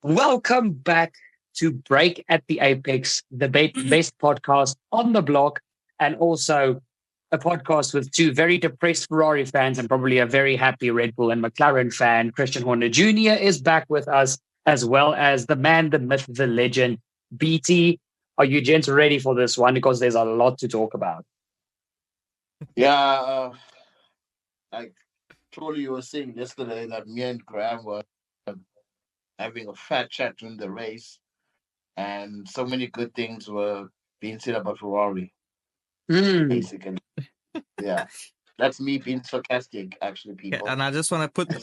Welcome back to Break at the Apex, the best podcast on the block, and also a podcast with two very depressed Ferrari fans and probably a very happy Red Bull and McLaren fan. Christian Horner Jr. is back with us, as well as the man, the myth, the legend, BT. Are you gents ready for this one? Because there's a lot to talk about. Yeah, like truly, you were saying yesterday that me and Graham were having a fat chat during the race, and so many good things were being said about Ferrari. Mm. Basically, yeah, that's me being sarcastic. Actually, Yeah, people. and I just want to put this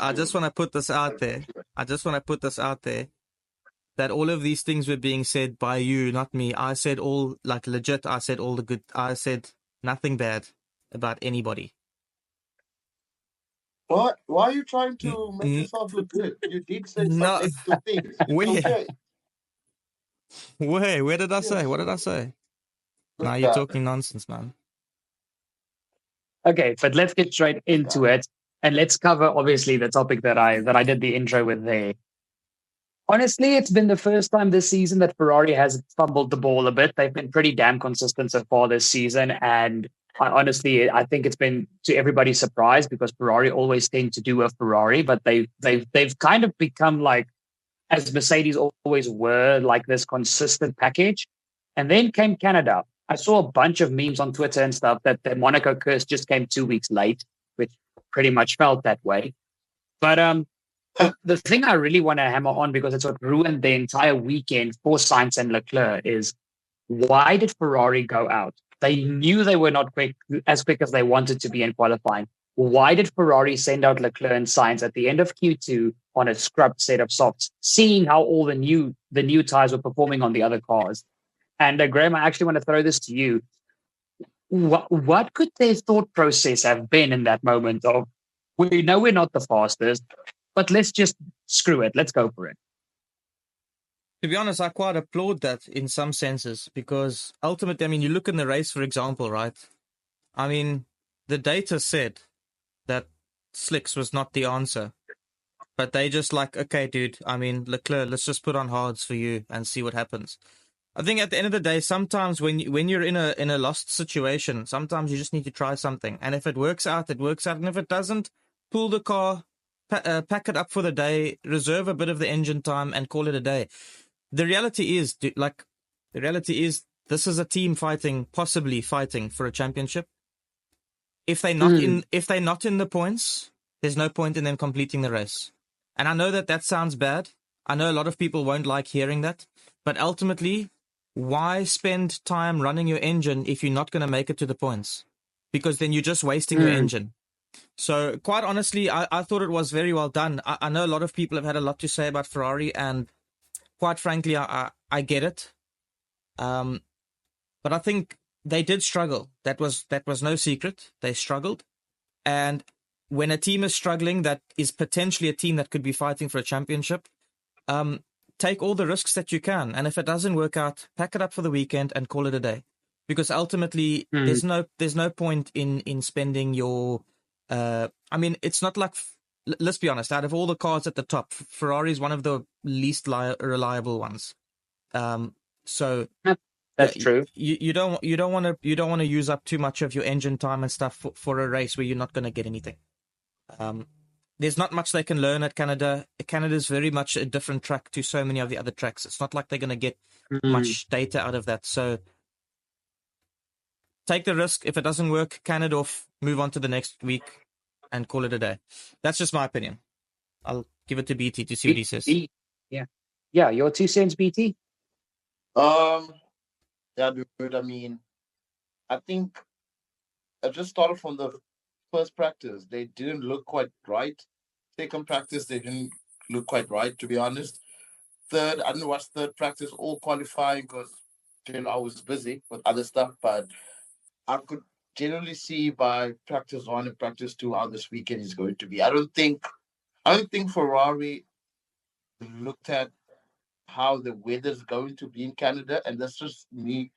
out there. I just want to put this out there that all of these things were being said by you, not me. I said all like legit. I said all the good. I said nothing bad about anybody. What? Why are you trying N- to make n- yourself look good? You did say some No, negative things. It's where, okay. where did I say? Yes. What did I say? Now you're Yeah. talking nonsense, man. Okay, but let's get straight into it, and let's cover obviously the topic that I did the intro with there. Honestly, it's been the first time this season that Ferrari has fumbled the ball a bit. They've been pretty damn consistent so far this season, and I think it's been to everybody's surprise because Ferrari always tend to do a Ferrari, but they've kind of become like, as Mercedes always were, like this consistent package. And then came Canada. I saw a bunch of memes on Twitter and stuff that the Monaco curse just came 2 weeks late, which pretty much felt that way. But the thing I really want to hammer on, because it's what ruined the entire weekend for Sainz and Leclerc, is why did Ferrari go out? They knew they were not as quick as they wanted to be in qualifying. Why did Ferrari send out Leclerc and Sainz at the end of Q2 on a scrubbed set of softs, seeing how all the new tires were performing on the other cars? And Graham, I actually want to throw this to you. What could their thought process have been in that moment of, we know we're not the fastest, but let's just screw it. Let's go for it. To be honest, I quite applaud that in some senses because ultimately, I mean, you look in the race, for example, right? I mean, the data said that slicks was not the answer. But they just like, okay, dude, I mean, Leclerc, let's just put on hards for you and see what happens. I think at the end of the day, sometimes when you're in a lost situation, sometimes you just need to try something. And if it works out, it works out. And if it doesn't, pull the car, pack it up for the day, reserve a bit of the engine time and call it a day. The reality is, this is a team possibly fighting for a championship. If they're not in the points, there's no point in them completing the race. And I know that sounds bad. I know a lot of people won't like hearing that. But ultimately, why spend time running your engine if you're not going to make it to the points? Because then you're just wasting your engine. So quite honestly, I thought it was very well done. I know a lot of people have had a lot to say about Ferrari, and quite frankly, I get it. But I think they did struggle. That was no secret. They struggled. And when a team is struggling, that is potentially a team that could be fighting for a championship, take all the risks that you can. And if it doesn't work out, pack it up for the weekend and call it a day. Because ultimately, there's no point in spending your... I mean, it's not like... Let's be honest, out of all the cars at the top, Ferrari is one of the least reliable ones. So... That's true. You don't want to use up too much of your engine time and stuff for a race where you're not going to get anything. There's not much they can learn at Canada. Canada's very much a different track to so many of the other tracks. It's not like they're going to get much data out of that. So take the risk. If it doesn't work, can it off, move on to the next week and call it a day. That's just my opinion. I'll give it to BT to see what he says. Yeah, your 2 cents, BT? Yeah, dude. I mean, I think I just started from the first practice. They didn't look quite right. Second practice, they didn't look quite right, to be honest. Third, I didn't watch third practice all qualifying because I was busy with other stuff. But I could generally see by practice one and practice two how this weekend is going to be. I don't think Ferrari looked at how the weather's going to be in Canada, and that's just me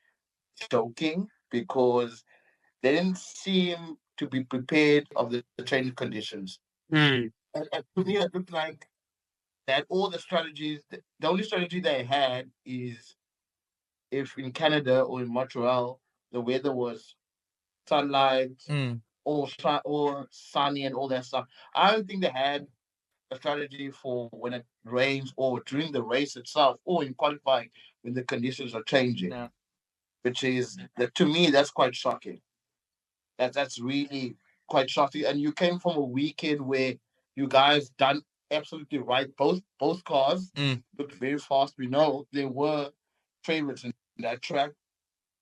joking because they didn't seem to be prepared of the training conditions. Mm. And to me, it looked like They had all the strategies. The only strategy they had is if in Canada or in Montreal the weather was sunlight or sunny and all that stuff. I don't think they had a strategy for when it rains or during the race itself or in qualifying when the conditions are changing. Yeah. Which is that to me that's quite shocking. That's really quite shocking. And you came from a weekend where you guys done absolutely right. Both cars looked very fast. We know they were favorites in that track,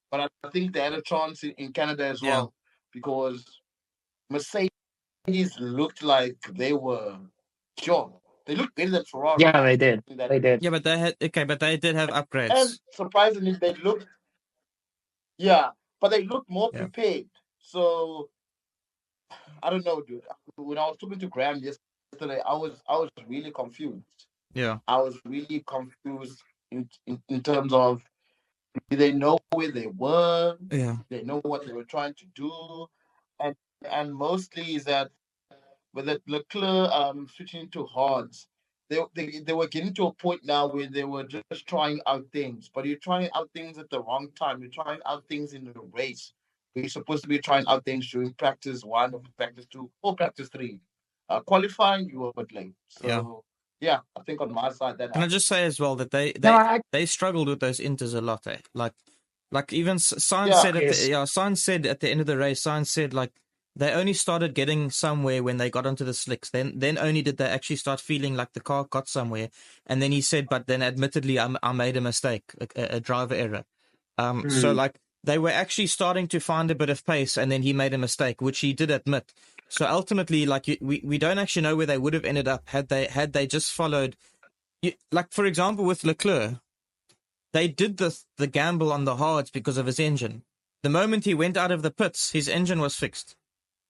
but I think they had a chance in Canada as Yeah. well because Mercedes looked like they were sure. They looked better than Ferrari. Yeah, they did. They did. Yeah, but they did have And upgrades. surprisingly, they looked yeah, but they looked more Yeah. prepared. So I don't know, dude. When I was talking to Graham yesterday, I was really confused. Yeah. I was really confused in terms of did they know where they were? Yeah. They know what they were trying to do, and mostly is that with the Leclerc switching to hards, they were getting to a point now where they were just trying out things. But you're trying out things at the wrong time. You're trying out things in the race. You're supposed to be trying out things during practice one, or practice two, or practice three. Qualifying, you were a bit late. Yeah. So yeah, I think on my side that Can I happened. just say as well that No, they struggled with those inters a lot, eh? Like even Sainz Yeah, said yes. Sainz said at the end of the race, Sainz said like they only started getting somewhere when they got onto the slicks. Then only did they actually start feeling like the car got somewhere. And then he said, but then admittedly, I made a mistake, a driver error. So like they were actually starting to find a bit of pace, and then he made a mistake, which he did admit. So ultimately, like we don't actually know where they would have ended up had they just followed. Like for example, with Leclerc, they did the gamble on the hards because of his engine. The moment he went out of the pits, his engine was fixed.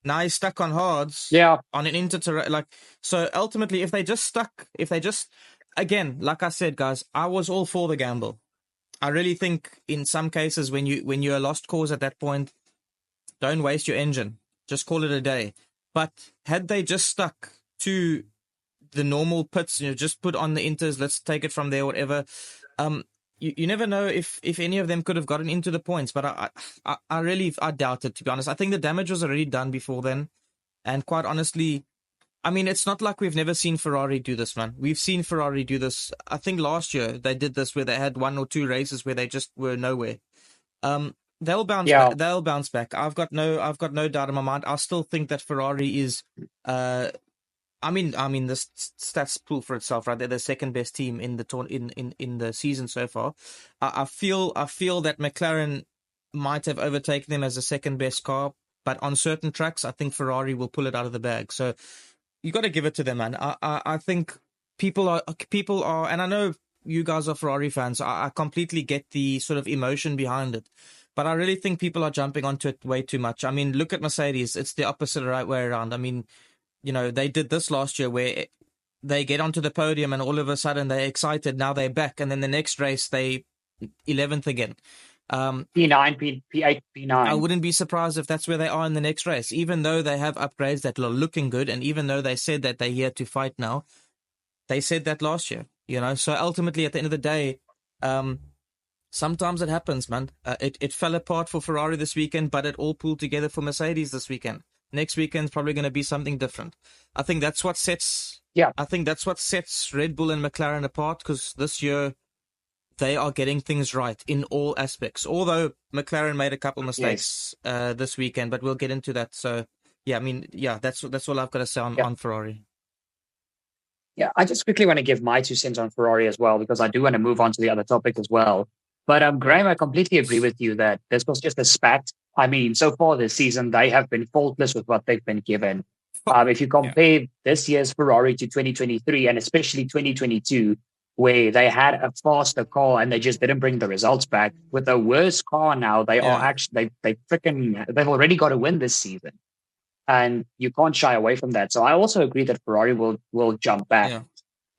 Now he's stuck on hards. Yeah. On an interterrain, like so. Ultimately, if they just again, like I said, guys, I was all for the gamble. I really think in some cases when you're a lost cause at that point, don't waste your engine. Just call it a day. But had they just stuck to the normal pits, just put on the inters, let's take it from there, whatever. You never know if any of them could have gotten into the points, but I really doubt it, to be honest. I think the damage was already done before then, and quite honestly, I mean, it's not like we've never seen Ferrari do this, man. We've seen Ferrari do this. I think last year they did this where they had one or two races where they just were nowhere. They'll bounce back. They'll bounce back. I've got no doubt in my mind. I still think that Ferrari is I mean, the stats pull for itself, right? They're the second best team in the in the season so far. I feel that McLaren might have overtaken them as the second best car, but on certain tracks, I think Ferrari will pull it out of the bag. So you got to give it to them, man. I think people are, and I know you guys are Ferrari fans. I completely get the sort of emotion behind it. But I really think people are jumping onto it way too much. I mean, look at Mercedes. It's the opposite right way around. I mean, they did this last year where they get onto the podium and all of a sudden they're excited. Now they're back. And then the next race, they 11th again. P9, P8, P9. I wouldn't be surprised if that's where they are in the next race, even though they have upgrades that are looking good. And even though they said that they're here to fight now, they said that last year, So ultimately, at the end of the day, sometimes it happens, man. It fell apart for Ferrari this weekend, but it all pulled together for Mercedes this weekend. Next weekend's probably going to be something different. I think that's what sets. Yeah. I think that's what sets Red Bull and McLaren apart, because this year they are getting things right in all aspects. Although McLaren made a couple mistakes this weekend, but we'll get into that. So yeah, I mean, yeah, that's all I've got to say on Ferrari. Yeah, I just quickly want to give my 2 cents on Ferrari as well, because I do want to move on to the other topic as well. But Graham, I completely agree with you that this was just a spat. I mean, so far this season, they have been faultless with what they've been given. If you compare this year's Ferrari to 2023 and especially 2022, where they had a faster car and they just didn't bring the results back, with a worse car now, they are actually they've already got a win this season, and you can't shy away from that. So I also agree that Ferrari will jump back.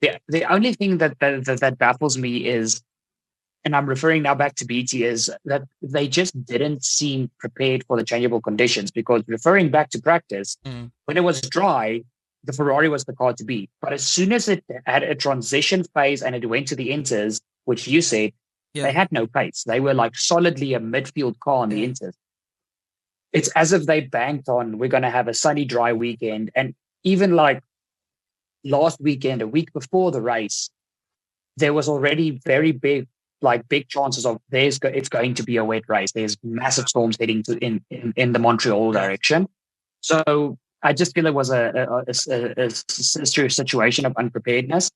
Yeah. The only thing that baffles me is, and I'm referring now back to BT, is that they just didn't seem prepared for the changeable conditions, because referring back to practice, when it was dry, the Ferrari was the car to beat. But as soon as it had a transition phase and it went to the Inters, which you said, they had no pace. They were like solidly a midfield car on the Inters. It's as if they banked on, we're going to have a sunny, dry weekend. And even like last weekend, a week before the race, there was already very big chances of it's going to be a wet race. There's massive storms heading to in the Montreal direction. So I just feel it was a situation of unpreparedness.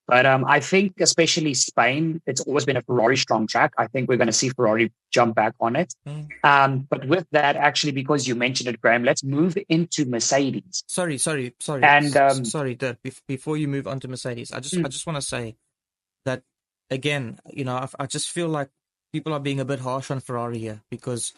But I think especially Spain, it's always been a Ferrari strong track. I think we're going to see Ferrari jump back on it. But with that, actually, because you mentioned it, Graham, let's move into Mercedes. Sorry. And sorry, Dirk, before you move on to Mercedes, I just want to say that again, I just feel like people are being a bit harsh on Ferrari here because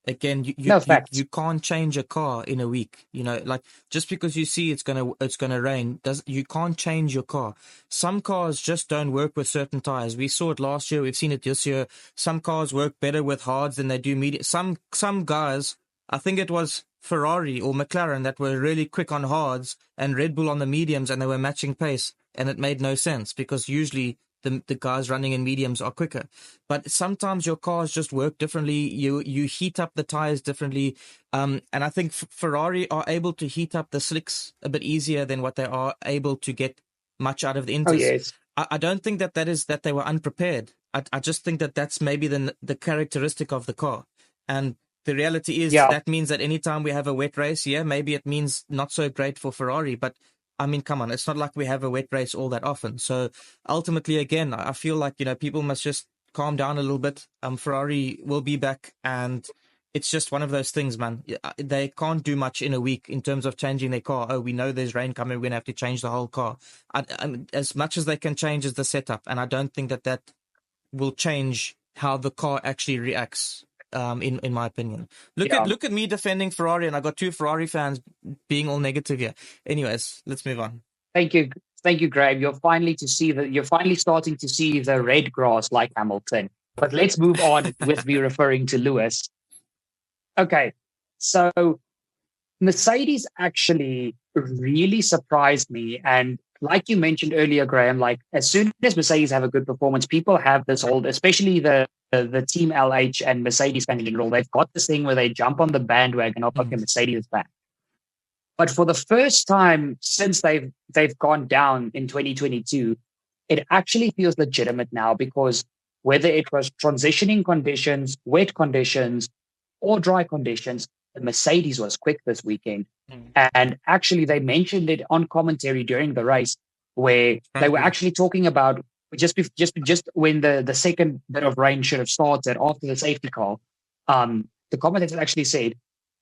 again, you can't change a car in a week. Like just because you see it's gonna rain, you can't change your car. Some cars just don't work with certain tires. We saw it last year. We've seen it this year. Some cars work better with hards than they do medium. Some guys, I think it was Ferrari or McLaren that were really quick on hards and Red Bull on the mediums, and they were matching pace, and it made no sense because usually the guys running in mediums are quicker. But sometimes your cars just work differently. You heat up the tires differently. And I think Ferrari are able to heat up the slicks a bit easier than what they are able to get much out of the Inters. Oh, yes. I don't think that is that they were unprepared. I just think that's maybe the characteristic of the car. And the reality is that means that anytime we have a wet race, maybe it means not so great for Ferrari, but I mean, come on, it's not like we have a wet race all that often. So ultimately, again, I feel like, people must just calm down a little bit. Ferrari will be back, and it's just one of those things, man. They can't do much in a week in terms of changing their car. Oh, we know there's rain coming. We're going to have to change the whole car. As much as they can change is the setup, and I don't think that will change how the car actually reacts. In my opinion, look at me defending Ferrari, and I got two Ferrari fans being all negative here. Anyways, let's move on. Thank you, Graham. You're finally starting to see the red grass like Hamilton. But let's move on with me referring to Lewis. Okay, so Mercedes actually really surprised me, and like you mentioned earlier, Graham, like as soon as Mercedes have a good performance, people have this whole, especially the Team LH and Mercedes fans in general, they've got this thing where they jump on the bandwagon of okay, Mercedes is back. But for the first time since they've gone down in 2022, it actually feels legitimate now, because whether it was transitioning conditions, wet conditions, or dry conditions, the Mercedes was quick this weekend. And actually, they mentioned it on commentary during the race, where they were actually talking about just when the second bit of rain should have started after the safety car. The commentators actually said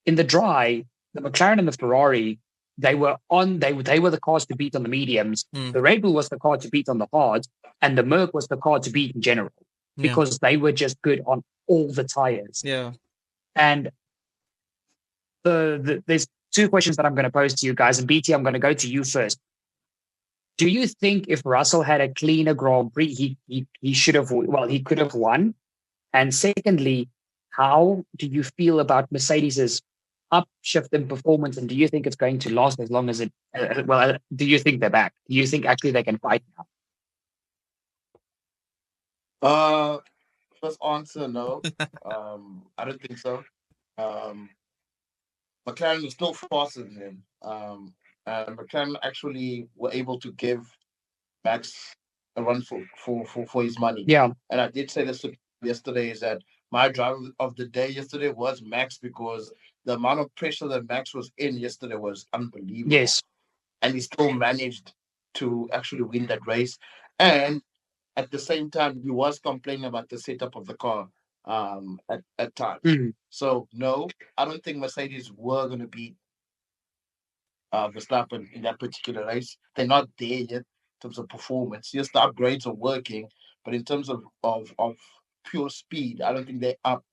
in the dry, the McLaren and the Ferrari, they were the cars to beat on the mediums. The Red Bull was the car to beat on the hards, and the Merc was the car to beat in general, because they were just good on all the tires. Yeah. And there's two questions that I'm going to pose to you guys, and BT, I'm going to go to you first. Do you think if Russell had a cleaner Grand Prix, he could have won? And secondly, how do you feel about Mercedes's upshift in performance, and do you think it's going to last as long as it? Do you think they're back? Do you think actually they can fight now? First answer, no. I don't think so. McLaren is still faster than him. And McLaren actually were able to give Max a run for his money. Yeah. And I did say this yesterday, is that my driver of the day yesterday was Max, because the amount of pressure that Max was in yesterday was unbelievable. Yes. And he still managed to actually win that race. And at the same time, he was complaining about the setup of the car at times. So, no, I don't think Mercedes were going to beat Verstappen in that particular race. They're not there yet in terms of performance. Yes, the upgrades are working, but in terms of pure speed, I don't think they're up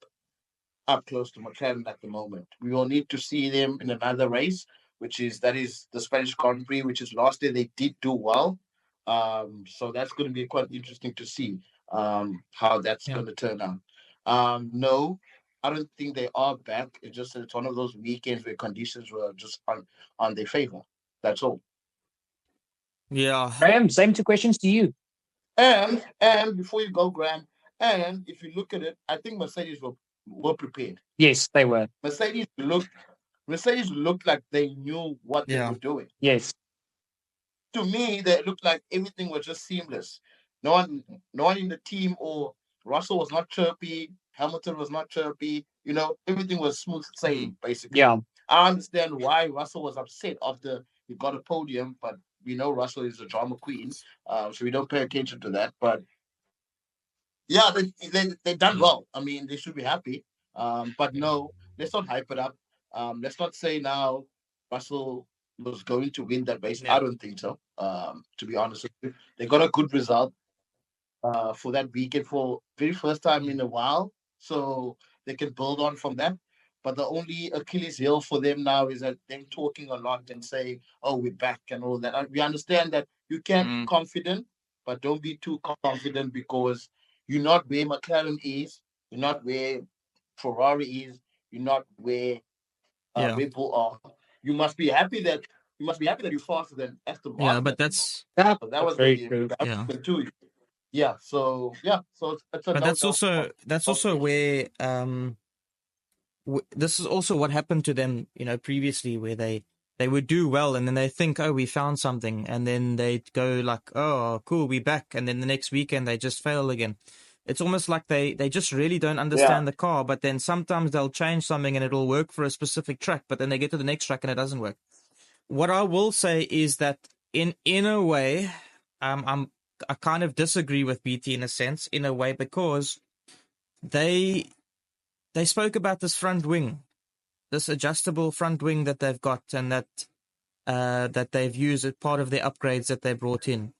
close to McLaren at the moment. We will need to see them in another race, that is the Spanish Grand Prix, which is last year. They did do well. So that's going to be quite interesting to see how that's going to turn out. No, I don't think they are back. It's just that it's one of those weekends where conditions were just on their favor. That's all. Yeah. Graham, same two questions to you. And before you go, Graham, and if you look at it, I think Mercedes were prepared. Yes, they were. Mercedes looked like they knew what they were doing. Yes. To me, they looked like everything was just seamless. No one in the team or Russell was not chirpy. Hamilton was not chirpy. Everything was smooth sailing, basically. Yeah. I understand why Russell was upset after he got a podium, but we know Russell is a drama queen, so we don't pay attention to that. But yeah, they done well. I mean, they should be happy. But no, let's not hype it up. Let's not say now Russell was going to win that race. Yeah. I don't think so. To be honest with you, they got a good result for that weekend for very first time in a while, so they can build on from that. But the only Achilles heel for them now is that them talking a lot and saying, "Oh, we're back" and all that. We understand that you can be confident, but don't be too confident because you're not where McLaren is, you're not where Ferrari is, you're not where Red Bull are. You must be happy that you're faster than Aston Martin. Yeah, but that's That was very the true. embarrassment too. Yeah, so it's a but no. that's also where this is also what happened to them, previously, where they would do well and then they think, oh, we found something, and then they'd go like, oh, cool, we're back, and then the next weekend they just fail again. It's almost like they just really don't understand the car, but then sometimes they'll change something and it'll work for a specific track, but then they get to the next track and it doesn't work. What I will say is that in a way, I kind of disagree with BT in a way, because they spoke about this front wing, this adjustable front wing that they've got, and that they've used as part of their upgrades that they brought in.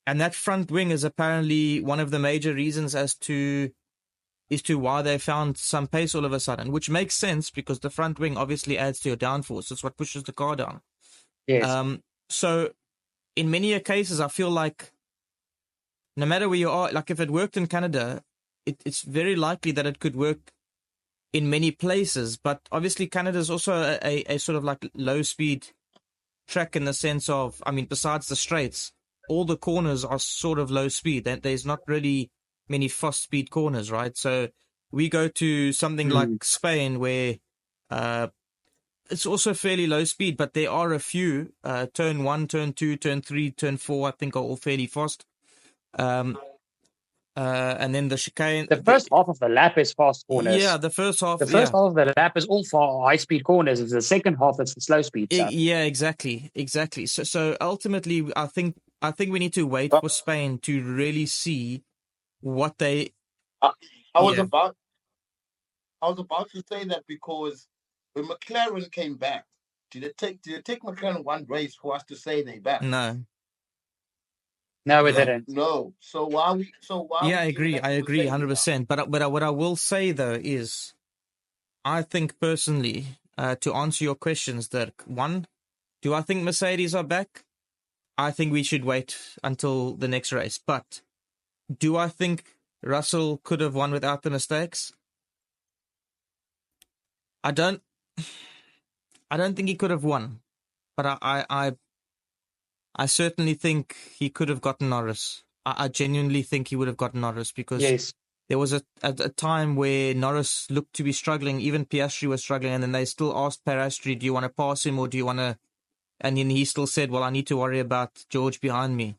And that front wing is apparently one of the major reasons as to why they found some pace all of a sudden, which makes sense because the front wing obviously adds to your downforce. It's what pushes the car down. Yes. So in many cases, I feel like no matter where you are, like if it worked in Canada, it's very likely that it could work in many places. But obviously Canada is also a sort of like low speed track in the sense of, I mean, besides the straights, all the corners are sort of low speed. There's not really many fast speed corners, right? So we go to something like Spain where it's also fairly low speed, but there are a few, turn 1, turn 2, turn 3, turn 4, I think are all fairly fast. And then the chicane. The first half of the lap is fast corners. Yeah, the first half. The first half of the lap is all for high speed corners. It's the second half that's the slow speed stuff. Yeah, exactly. So ultimately, I think we need to wait for Spain to really see what they. I was about to say that because when McLaren came back, did it take McLaren one race for us to say they back? No, it didn't. No. So why? Yeah, I agree. 100%. But what I will say though is, I think personally, to answer your questions, Dirk, one, do I think Mercedes are back? I think we should wait until the next race. But do I think Russell could have won without the mistakes? I don't think he could have won, but I certainly think he could have gotten Norris. I genuinely think he would have gotten Norris because there was a time where Norris looked to be struggling. Even Piastri was struggling, and then they still asked Piastri, "Do you want to pass him or do you want to?" And then he still said, "Well, I need to worry about George behind me,"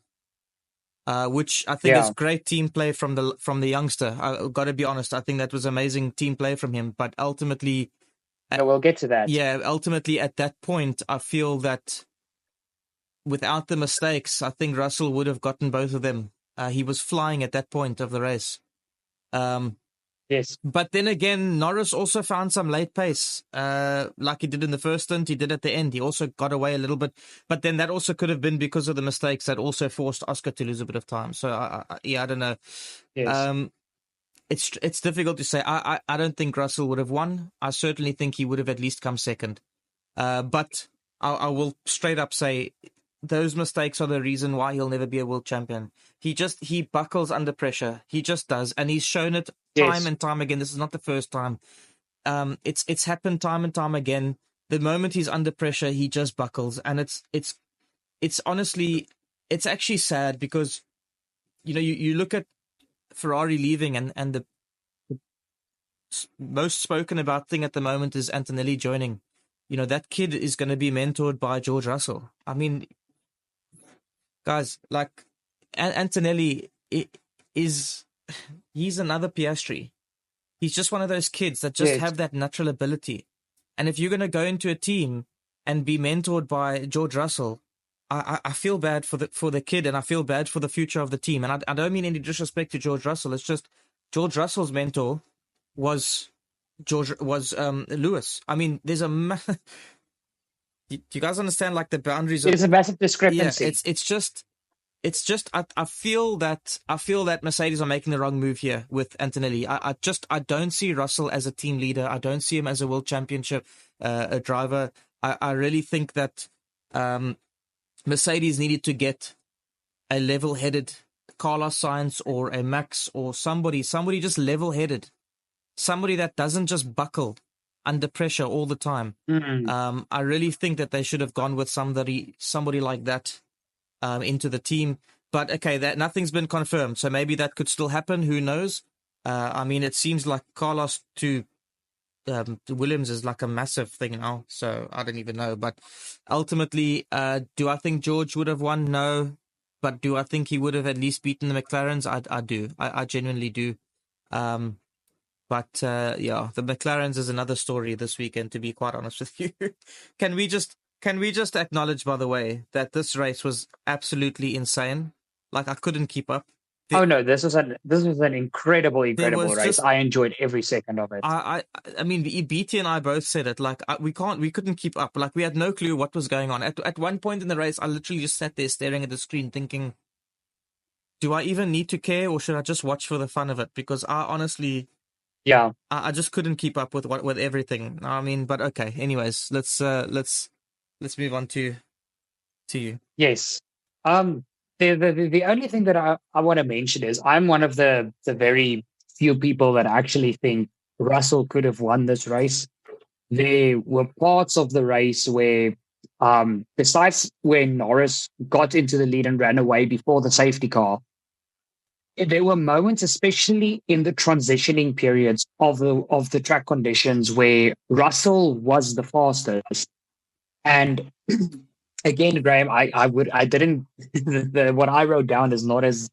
which I think is great team play from the youngster. I've got to be honest. I think that was amazing team play from him. But ultimately, we'll get to that. Yeah, ultimately at that point, I feel that without the mistakes, I think Russell would have gotten both of them. He was flying at that point of the race. Yes. But then again, Norris also found some late pace, like he did in the first stint. He did at the end. He also got away a little bit. But then that also could have been because of the mistakes that also forced Oscar to lose a bit of time. So, I don't know. Yes. It's difficult to say. I don't think Russell would have won. I certainly think he would have at least come second. But I will straight up say those mistakes are the reason why he'll never be a world champion. He buckles under pressure. He just does. And he's shown it time and time again. This is not the first time. It's happened time and time again. The moment he's under pressure, he just buckles. And it's it's honestly, it's actually sad because, you look at Ferrari leaving and the most spoken about thing at the moment is Antonelli joining. That kid is going to be mentored by George Russell. I mean, guys, like Antonelli he's another Piastri. He's just one of those kids that just have that natural ability. And if you're going to go into a team and be mentored by George Russell, I feel bad for the kid, and I feel bad for the future of the team. And I don't mean any disrespect to George Russell. It's just George Russell's mentor was Lewis. I mean, there's do you guys understand like the boundaries? There's a massive discrepancy. Yeah, it's just I feel that Mercedes are making the wrong move here with Antonelli. I don't see Russell as a team leader. I don't see him as a world championship a driver. I really think that Mercedes needed to get a level-headed Carlos Sainz or a Max or somebody just level-headed, somebody that doesn't just buckle under pressure all the time. I really think that they should have gone with somebody like that into the team. But okay, that nothing's been confirmed, so maybe that could still happen. Who knows? I mean, it seems like Carlos to Williams is like a massive thing now, so I don't even know. But ultimately, do I think George would have won? No. But do I think he would have at least beaten the McLarens? I do. I genuinely do. But yeah, the McLarens is another story this weekend, to be quite honest with you. Can we just acknowledge, by the way, that this race was absolutely insane? Like, I couldn't keep up. Oh no, this was an incredible race. I enjoyed every second of it. I mean, BT and I both said it. Like, we couldn't keep up. Like, we had no clue what was going on. At one point in the race, I literally just sat there staring at the screen, thinking, "Do I even need to care, or should I just watch for the fun of it?" Because I honestly, I just couldn't keep up with everything. I mean, but okay. Anyways, let's move on to you. Yes. The only thing that I want to mention is I'm one of the very few people that actually think Russell could have won this race. There were parts of the race where, besides when Norris got into the lead and ran away before the safety car, there were moments, especially in the transitioning periods of the track conditions, where Russell was the fastest. And again, Graham, I didn't. What I wrote down is not as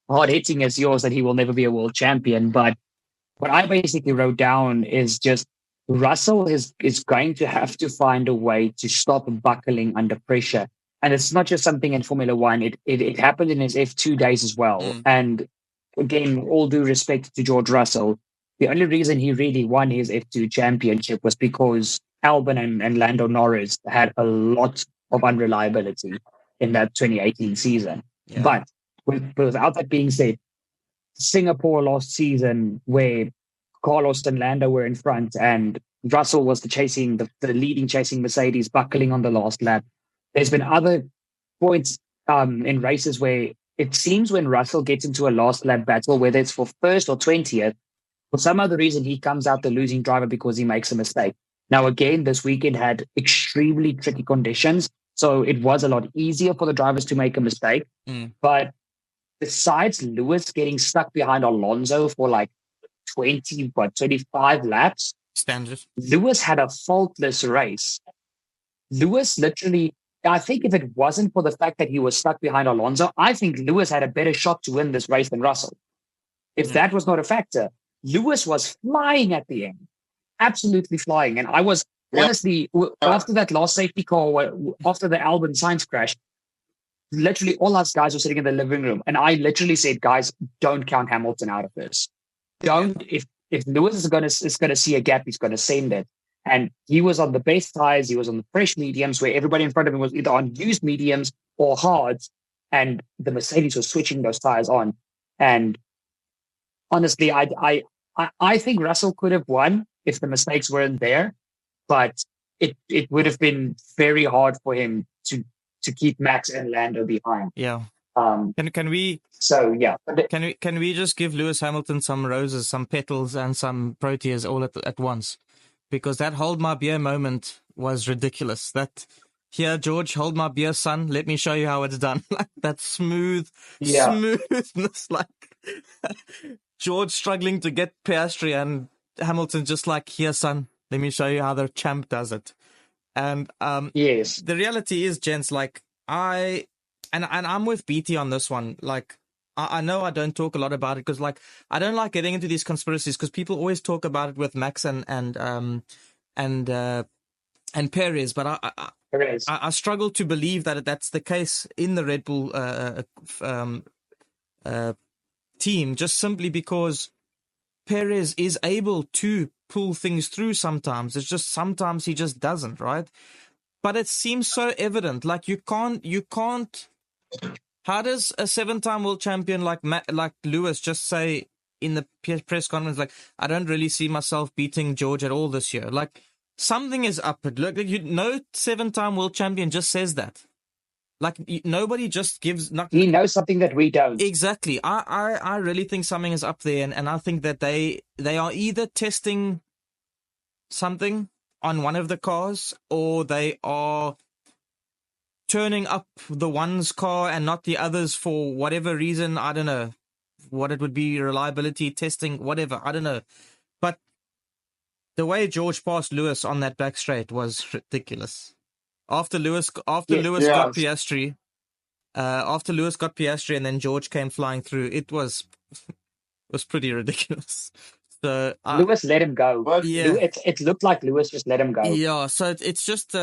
hard hitting as yours, that he will never be a world champion. But what I basically wrote down is just Russell is going to have to find a way to stop buckling under pressure. And it's not just something in Formula One. It happened in his F2 days as well. And again, all due respect to George Russell, the only reason he really won his F2 championship was because Albon and Lando Norris had a lot of unreliability in that 2018 season. Yeah. But without that being said, Singapore last season, where Carlos and Lando were in front and Russell was the leading chasing Mercedes, buckling on the last lap. There's been other points in races where it seems when Russell gets into a last lap battle, whether it's for first or 20th, for some other reason, he comes out the losing driver because he makes a mistake. Now, again, this weekend had extremely tricky conditions, so it was a lot easier for the drivers to make a mistake. But besides Lewis getting stuck behind Alonso for like 25 laps, standard, Lewis had a faultless race. Lewis literally, I think if it wasn't for the fact that he was stuck behind Alonso, I think Lewis had a better shot to win this race than Russell. If that was not a factor, Lewis was flying at the end. Absolutely flying. And I was honestly, after that last safety car, after the Albon Sainz crash, literally all us guys were sitting in the living room. And I literally said, guys, don't count Hamilton out of this. Don't. If Lewis is going to see a gap, he's going to send it. And he was on the base tires. He was on the fresh mediums, where everybody in front of him was either on used mediums or hards. And the Mercedes was switching those tires on. And honestly, I think Russell could have won if the mistakes weren't there, but it would have been very hard for him to keep Max and Lando behind. Yeah. Can we? So yeah. Can we just give Lewis Hamilton some roses, some petals, and some Proteas all at once? Because that hold my beer moment was ridiculous. That Here, George, hold my beer, son. Let me show you how it's done. Like that Yeah. smoothness, like George struggling to get Piastri and Hamilton just like, here, son, let me show you how the champ does it. And Yes. the reality is, gents, like and I'm with BT on this one. Like I know I don't talk a lot about it because like I don't like getting into these conspiracies because people always talk about it with Max and Perez, but Perez. I struggle to believe that that's the case in the Red Bull team, just simply because Perez is able to pull things through sometimes. It's just sometimes he just doesn't, right? But it seems so evident. Like you can't. How does a 7-time world champion like Lewis just say in the press conference, like, I don't really see myself beating George at all this year? Like something is up. Look, no 7-time world champion just says that. Like nobody just gives. He knows something that we don't. Exactly. I really think something is up there, and I think that they are either testing something on one of the cars, or they are turning up the one's car and not the others for whatever reason. I don't know what it would be, reliability testing, whatever. I don't know. But the way George passed Lewis on that back straight was ridiculous. After Lewis got Piastri, and then George came flying through, it was pretty ridiculous. So Lewis let him go. But yeah, It looked like Lewis just let him go. yeah. So it's just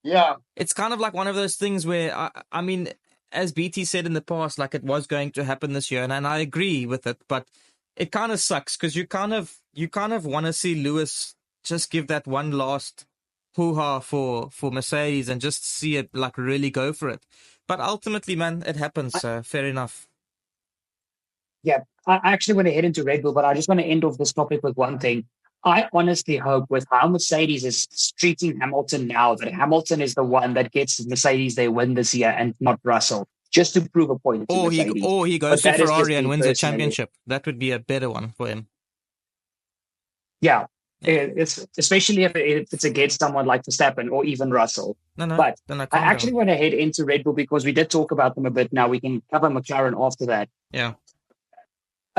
yeah, it's kind of like one of those things where I mean, as BT said in the past, like it was going to happen this year, and I agree with it, but it kind of sucks because you kind of want to see Lewis just give that one last hoo-ha for Mercedes and just see it like really go for it. But ultimately, man, it happens. Fair enough. Yeah, I actually want to head into Red Bull, but I just want to end off this topic with one thing. I honestly hope with how Mercedes is treating Hamilton now, that Hamilton is the one that gets Mercedes their win this year and not Russell, just to prove a point to Mercedes. He goes to Ferrari and wins a championship. That would be a better one for him. Yeah, it's especially if it's against someone like Verstappen or even Russell. But I actually want to head into Red Bull because we did talk about them a bit. Now we can cover McLaren after that. Yeah.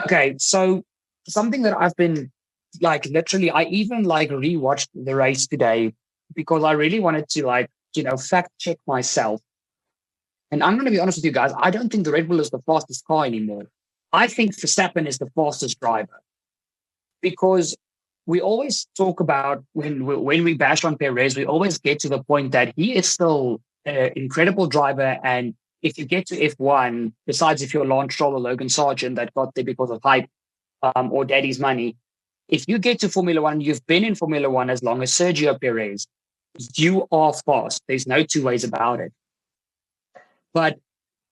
Okay, so something that I've been like literally, I even like rewatched the race today because I really wanted to fact check myself. And I'm going to be honest with you guys, I don't think the Red Bull is the fastest car anymore. I think Verstappen is the fastest driver because we always talk about when we bash on Perez, we always get to the point that he is still an incredible driver. And if you get to F1, besides if you're Lance Stroll or Logan Sargent that got there because of hype or daddy's money, if you get to Formula One, you've been in Formula One as long as Sergio Perez, you are fast. There's no two ways about it. But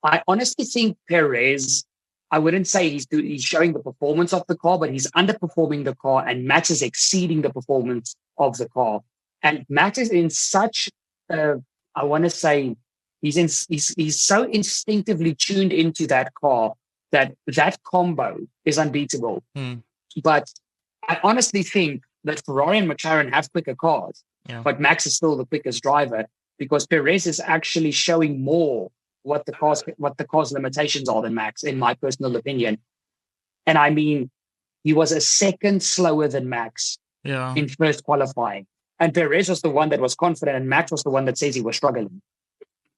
I honestly think Perez, I wouldn't say he's showing the performance of the car, but he's underperforming the car, and Max is exceeding the performance of the car. And Max is in such, I want to say, he's so instinctively tuned into that car that combo is unbeatable. But I honestly think that Ferrari and McLaren have quicker cars, but Max is still the quickest driver because Perez is actually showing more what the car's limitations are than Max, in my personal opinion. And I mean, he was a second slower than Max in first qualifying. And Perez was the one that was confident, and Max was the one that says he was struggling.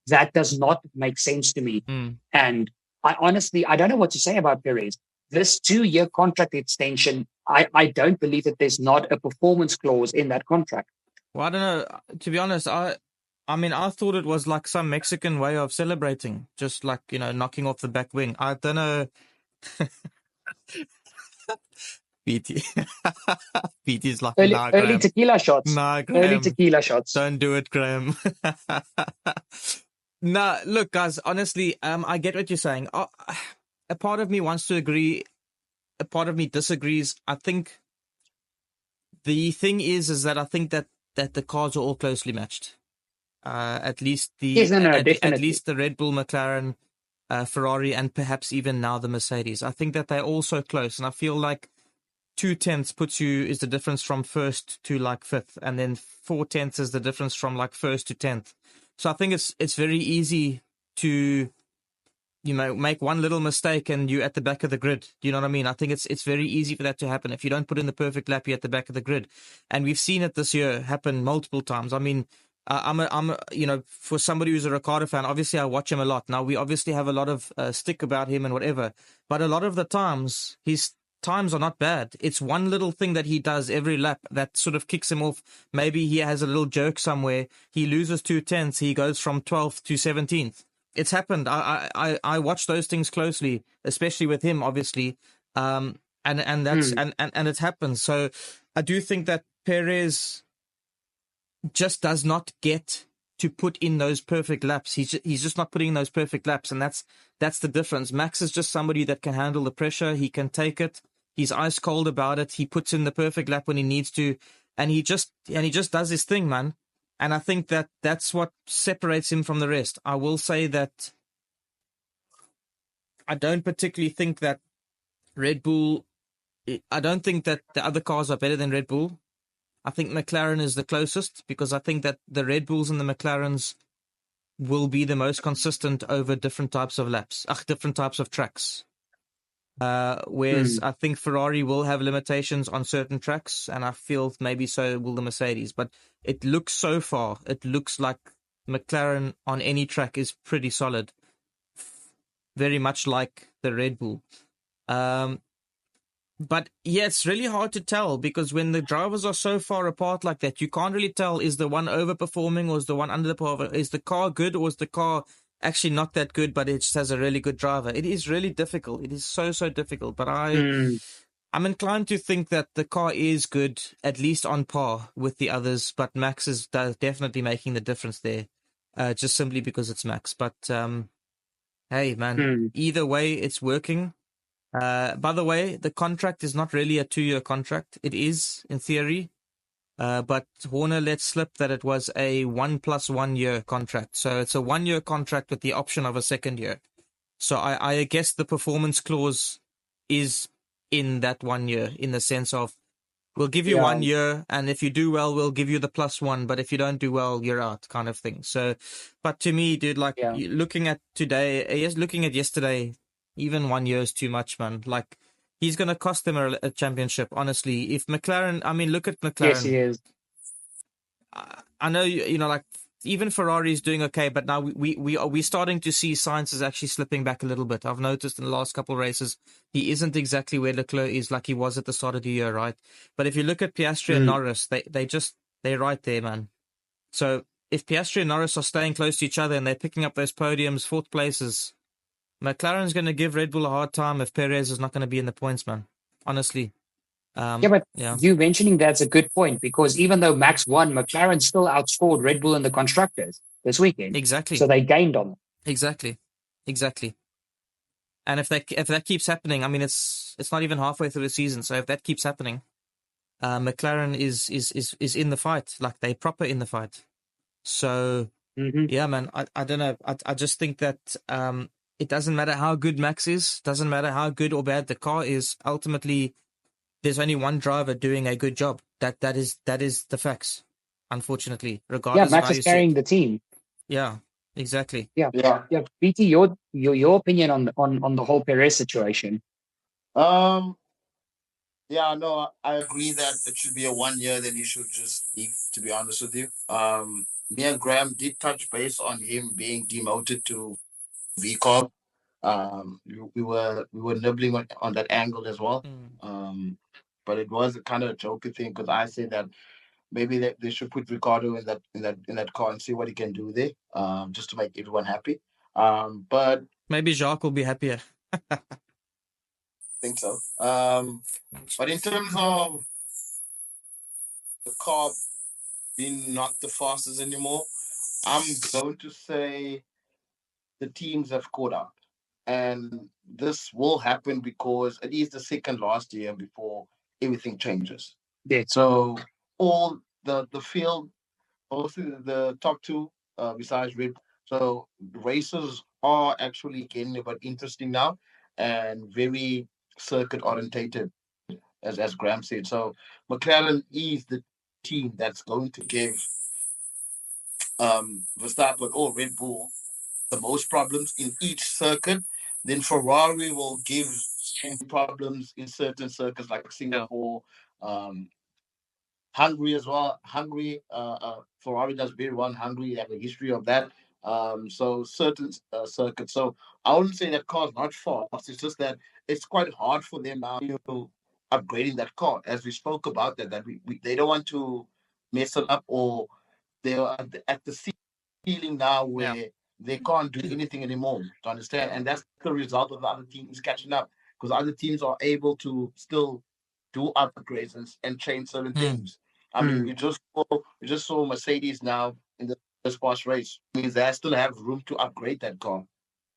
That does not make sense to me. And I honestly don't know what to say about Perez. This 2-year contract extension, I don't believe that there's not a performance clause in that contract. Well, I don't know. To be honest, I mean, I thought it was like some Mexican way of celebrating, just like, knocking off the back wing. I don't know. BT. BT's like, early tequila shots. Nah, Graham, early tequila shots. Don't do it, Graham. Nah, look, guys, honestly, I get what you're saying. A part of me wants to agree. A part of me disagrees. I think the thing is that I think that the cars are all closely matched. At least at least the Red Bull, McLaren, Ferrari, and perhaps even now the Mercedes. I think that they're all so close, and I feel like 0.2 is the difference from first to like fifth, and then 0.4 is the difference from like first to 10th. So I think it's very easy to, make one little mistake and you're at the back of the grid. Do you know what I mean? I think it's very easy for that to happen. If you don't put in the perfect lap, you're at the back of the grid. And we've seen it this year happen multiple times. I mean, for somebody who's a Ricardo fan, obviously I watch him a lot. Now, we obviously have a lot of stick about him and whatever, but a lot of the times, his times are not bad. It's one little thing that he does every lap that sort of kicks him off. Maybe he has a little jerk somewhere. He loses 2/10. He goes from 12th to 17th. It's happened. I watch those things closely, especially with him, obviously. And that's and it happens. So I do think that Perez just does not get to put in those perfect laps. He's just not putting in those perfect laps, and that's the difference. Max is just somebody that can handle the pressure. He can take it. He's ice cold about it. He puts in the perfect lap when he needs to, and he just does his thing, man. And I think that that's what separates him from the rest. I will say that I don't particularly think that Red Bull, I don't think that the other cars are better than Red Bull. I think McLaren is the closest, because I think that the Red Bulls and the McLarens will be the most consistent over different types of laps, different types of tracks. Whereas I think Ferrari will have limitations on certain tracks, and I feel maybe so will the Mercedes. But it looks like McLaren on any track is pretty solid, very much like the Red Bull. But yeah, it's really hard to tell, because when the drivers are so far apart like that, you can't really tell, is the one overperforming or is the one underperforming? Is the car good or is the car actually not that good, but it just has a really good driver? It is really difficult. It is so difficult. But I'm inclined to think that the car is good, at least on par with the others. But Max is definitely making the difference there, just simply because it's Max. But hey, man, either way, it's working. By the way, the contract is not really a 2-year contract. It is, in theory. But Horner let slip that it was a 1 + 1 year contract. So it's a 1-year contract with the option of a second year. So I guess the performance clause is in that 1 year, in the sense of, we'll give you 1 year, and if you do well, we'll give you the +1. But if you don't do well, you're out, kind of thing. So, but to me, dude, like looking at yesterday, even 1 year is too much, man. Like, he's going to cost them a championship, honestly. If McLaren, I mean, look at McLaren. Yes, he is. I know, like, even Ferrari is doing okay, but now we're starting to see Sainz is actually slipping back a little bit. I've noticed in the last couple of races, he isn't exactly where Leclerc is, like he was at the start of the year, right? But if you look at Piastri and Norris, they're right there, man. So if Piastri and Norris are staying close to each other and they're picking up those podiums, fourth places, McLaren's going to give Red Bull a hard time if Perez is not going to be in the points, man. Honestly. You mentioning that's a good point, because even though Max won, McLaren still outscored Red Bull in the constructors this weekend. Exactly. So they gained on them. Exactly. And if that keeps happening, I mean, it's not even halfway through the season. So if that keeps happening, McLaren is in the fight, like they proper in the fight. So yeah, man, I don't know. I just think that it doesn't matter how good Max is, doesn't matter how good or bad the car is. Ultimately, there's only one driver doing a good job. That is the facts, unfortunately. Regardless, Max is carrying the team. Yeah, exactly. Yeah. BT, your opinion on the whole Perez situation. Yeah, no, I agree that it should be a 1 year. Then he should just leave, to be honest with you. Me and Graham did touch base on him being demoted to VCOB. We were nibbling on that angle as well. But it was a kind of a joker thing, because I said that maybe they should put Ricardo in that car and see what he can do there, just to make everyone happy. But maybe Jacques will be happier. I think so. But in terms of the car being not the fastest anymore, I'm going to say the teams have caught up. And this will happen because it is the second last year before everything changes. Yeah. So all the field, also the top two, besides Red. So races are actually getting a bit interesting now, and very circuit orientated, as Graham said. So McLaren is the team that's going to give Verstappen or Red Bull the most problems in each circuit, then Ferrari will give problems in certain circuits like Yeah. Singapore, um, Hungary as well. Hungary, Ferrari does very well in Hungary. They have a history of that. So certain circuits. So I wouldn't say that car's not fast. It's just that it's quite hard for them now to upgrading that car. As we spoke about that we they don't want to mess it up, or they are at the ceiling now Yeah. where they can't do anything anymore. To understand, and that's the result of the other teams catching up because other teams are able to still do upgrades and change certain Mm. things. I mean, we just saw Mercedes now in the first past race. Means they still have room to upgrade that car.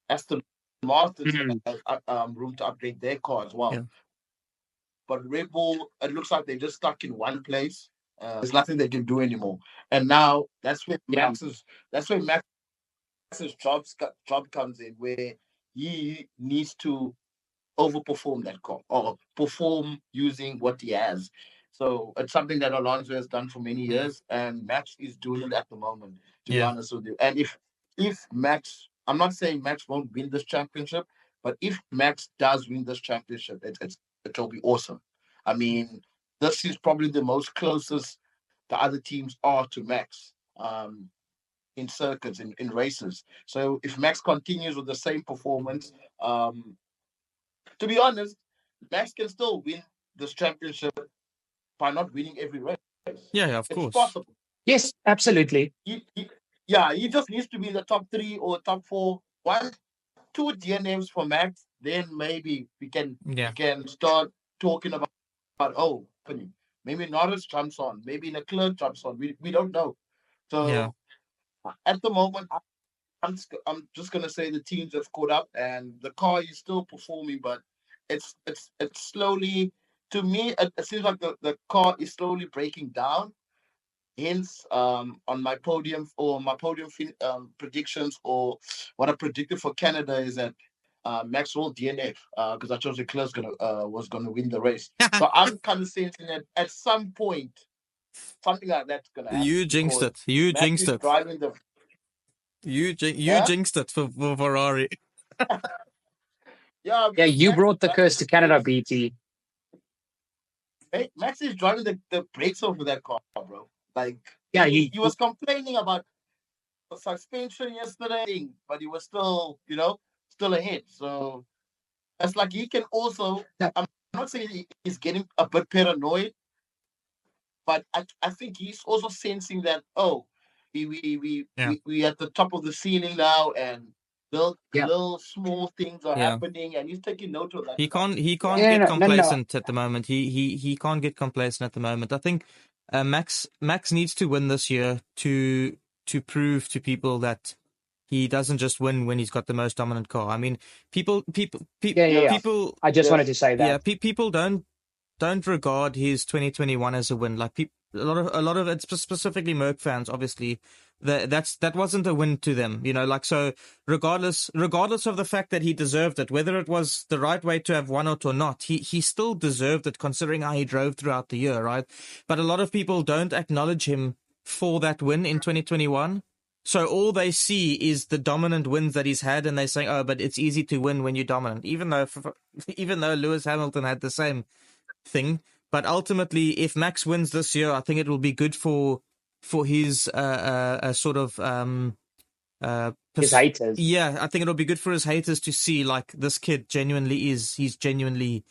Aston Martin still Mm. has room to upgrade their car as well. Yeah. But Red Bull, it looks like they're just stuck in one place. There's nothing they can do anymore. And now Yeah. That's where Max's job comes in, where he needs to overperform that car or perform using what he has. So it's something that Alonso has done for many Mm. years, and Max is doing it at the moment. To be Yeah. honest with you, and if Max, I'm not saying Max won't win this championship, but if Max does win this championship, it'll be awesome. I mean, this is probably the most closest the other teams are to Max. In circuits in races. So if Max continues with the same performance, to be honest, Max can still win this championship by not winning every race. Yeah. Yeah. Of It's course. possible. Yes, absolutely. Yeah, he just needs to be in the top three or top four. One, two DNFs for Max, then maybe we Yeah. can start talking about oh, maybe Norris jumps on, maybe Leclerc jumps on. We don't know. Yeah. So at the moment, I'm just gonna say the teams have caught up and the car is still performing, but it's slowly. To me, it seems like the car is slowly breaking down. Hence, on my podium predictions, or what I predicted for Canada is that Maxwell DNF because I chose Leclerc was gonna win the race. So I'm kind of sensing that at some point something like that's gonna happen You jinxed because it. You Max jinxed is it. driving the You yeah jinxed it for Ferrari. yeah Yeah, because you Max is brought the driving curse the to Canada, brakes. BT. Max is driving the brakes off of that car, bro. Like Yeah, he was complaining about the suspension yesterday, but he was still, still ahead. So it's like he can also. yeah, I'm not saying he's getting a bit paranoid, but I think he's also sensing that Yeah. we at the top of the ceiling now, and yeah, little small things are Yeah. happening, and he's taking note of that He stuff. can't. He Yeah. can't yeah. get No, no, no, no. complacent at the moment. He can't get complacent at the moment. I think Max needs to win this year to prove to people that he doesn't just win when he's got the most dominant car. I mean, Yeah, yeah, yeah. Yes. people, I just wanted to Yes. say yeah, that. people don't regard his 2021 as a win. Like a lot of it's specifically Merc fans, obviously. That wasn't a win to them, like, so regardless of the fact that he deserved it, whether it was the right way to have won it or not, he still deserved it considering how he drove throughout the year, right? But a lot of people don't acknowledge him for that win in 2021. So all they see is the dominant wins that he's had, and they're saying, "Oh, but it's easy to win when you're dominant." Even though Lewis Hamilton had the same thing. But ultimately, if Max wins this year, I think it will be good for his sort of His haters. yeah. I think it'll be good for his haters to see like this kid he's genuinely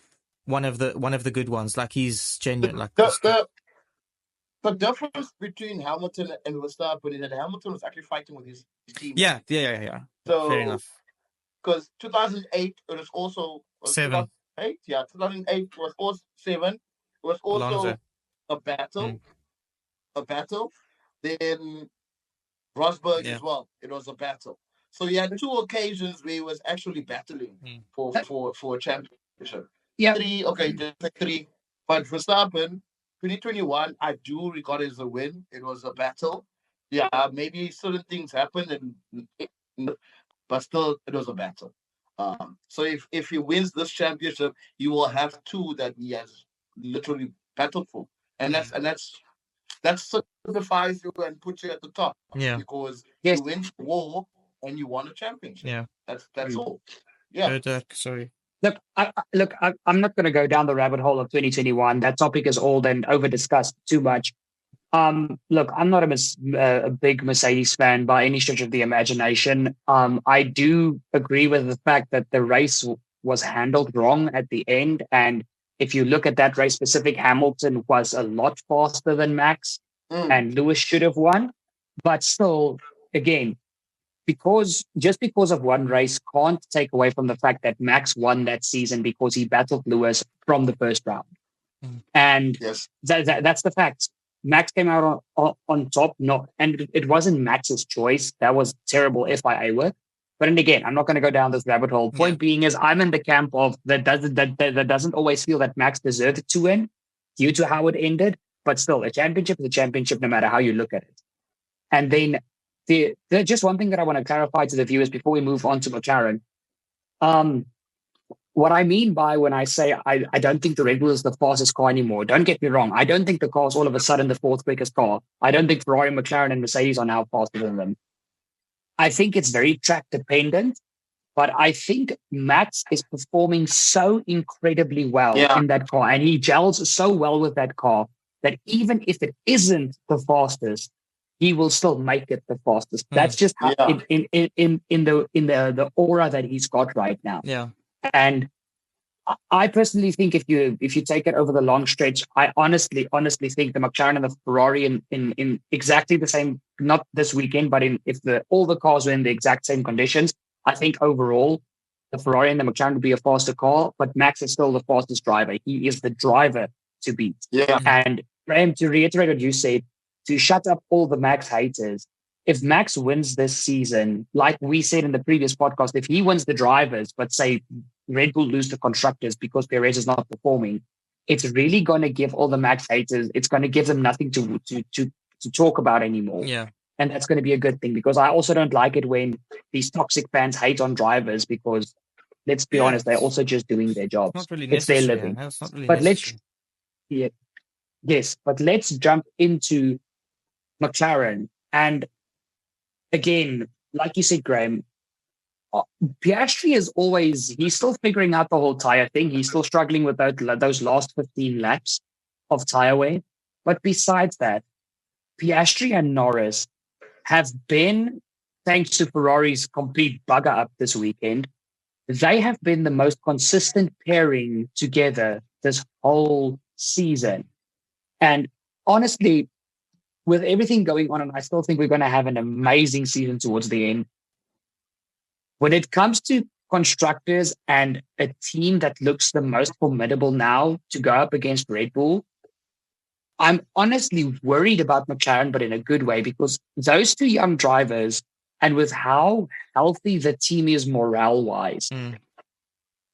one of the good ones. Like he's genuine. Like The this kid. the the difference between Hamilton and Verstappen is that Hamilton was actually fighting with his teammate. Yeah, yeah, yeah, yeah. Fair So enough. because 2008 it was also was 7 2008, yeah, 2008 was also seven. It was Alonso. also a battle, Mm, a battle. Then Rosberg yeah. as well. It was a battle. So he had two occasions where he was actually battling Mm, for a championship. Yeah, Three, okay, just like three. But Verstappen, 2021, I do regard it as a win. It was a battle. Yeah, maybe certain things happened, but still, it was a battle. So if he wins this championship, he will have two that he has literally battled for, and mm, that's that solidifies you and puts you at the top. Yeah. Because Yes. you win the war and you won a championship. Yeah. That's all. Yeah. Sorry. I'm not going to go down the rabbit hole of 2021. That topic is old and over discussed too much. Look, I'm not a big Mercedes fan by any stretch of the imagination. I do agree with the fact that the race was handled wrong at the end. And if you look at that race specific, Hamilton was a lot faster than Max, and Lewis should have won. But still, again, because of one race can't take away from the fact that Max won that season because he battled Lewis from the first round. And Yes. that's the fact. Max came out on top, and it wasn't Max's choice. That was terrible FIA work. But then again, I'm not going to go down this rabbit hole. Point being is, I'm in the camp of that doesn't always feel that Max deserved to win due to how it ended. But still, a championship is a championship, no matter how you look at it. And then just one thing that I want to clarify to the viewers before we move on to McLaren. What I mean by when I say I don't think the Red Bull is the fastest car anymore, don't get me wrong. I don't think the car is all of a sudden the fourth quickest car. I don't think Ferrari, McLaren, and Mercedes are now faster than them. I think it's very track dependent, but I think Max is performing so incredibly well in that car, and he gels so well with that car that even if it isn't the fastest, he will still make it the fastest. That's just how in the aura that he's got right now. Yeah. And I personally think if you take it over the long stretch, I honestly think the McLaren and the Ferrari in exactly the same, not this weekend, but if all the cars were in the exact same conditions, I think overall the Ferrari and the McLaren would be a faster car, but Max is still the fastest driver. He is the driver to beat. Yeah. And Graham, to reiterate what you said, to shut up all the Max haters, if Max wins this season, like we said in the previous podcast, if he wins the drivers, but say Red Bull lose the constructors because Perez is not performing, it's really going to give all the Max haters, it's going to give them nothing to talk about anymore. Yeah. And that's going to be a good thing, because I also don't like it when these toxic fans hate on drivers, because let's be honest, they're also just doing their jobs. Not really it's their necessary. living. It's not really But necessary. but let's jump into McLaren. And again, like you said, Graham, Piastri he's still figuring out the whole tire thing. He's still struggling with those last 15 laps of tire wear. But besides that, Piastri and Norris have been, thanks to Ferrari's complete bugger up this weekend, they have been the most consistent pairing together this whole season. And honestly, with everything going on, and I still think we're going to have an amazing season towards the end, when it comes to constructors and a team that looks the most formidable now to go up against Red Bull, I'm honestly worried about McLaren, but in a good way, because those two young drivers, and with how healthy the team is morale-wise,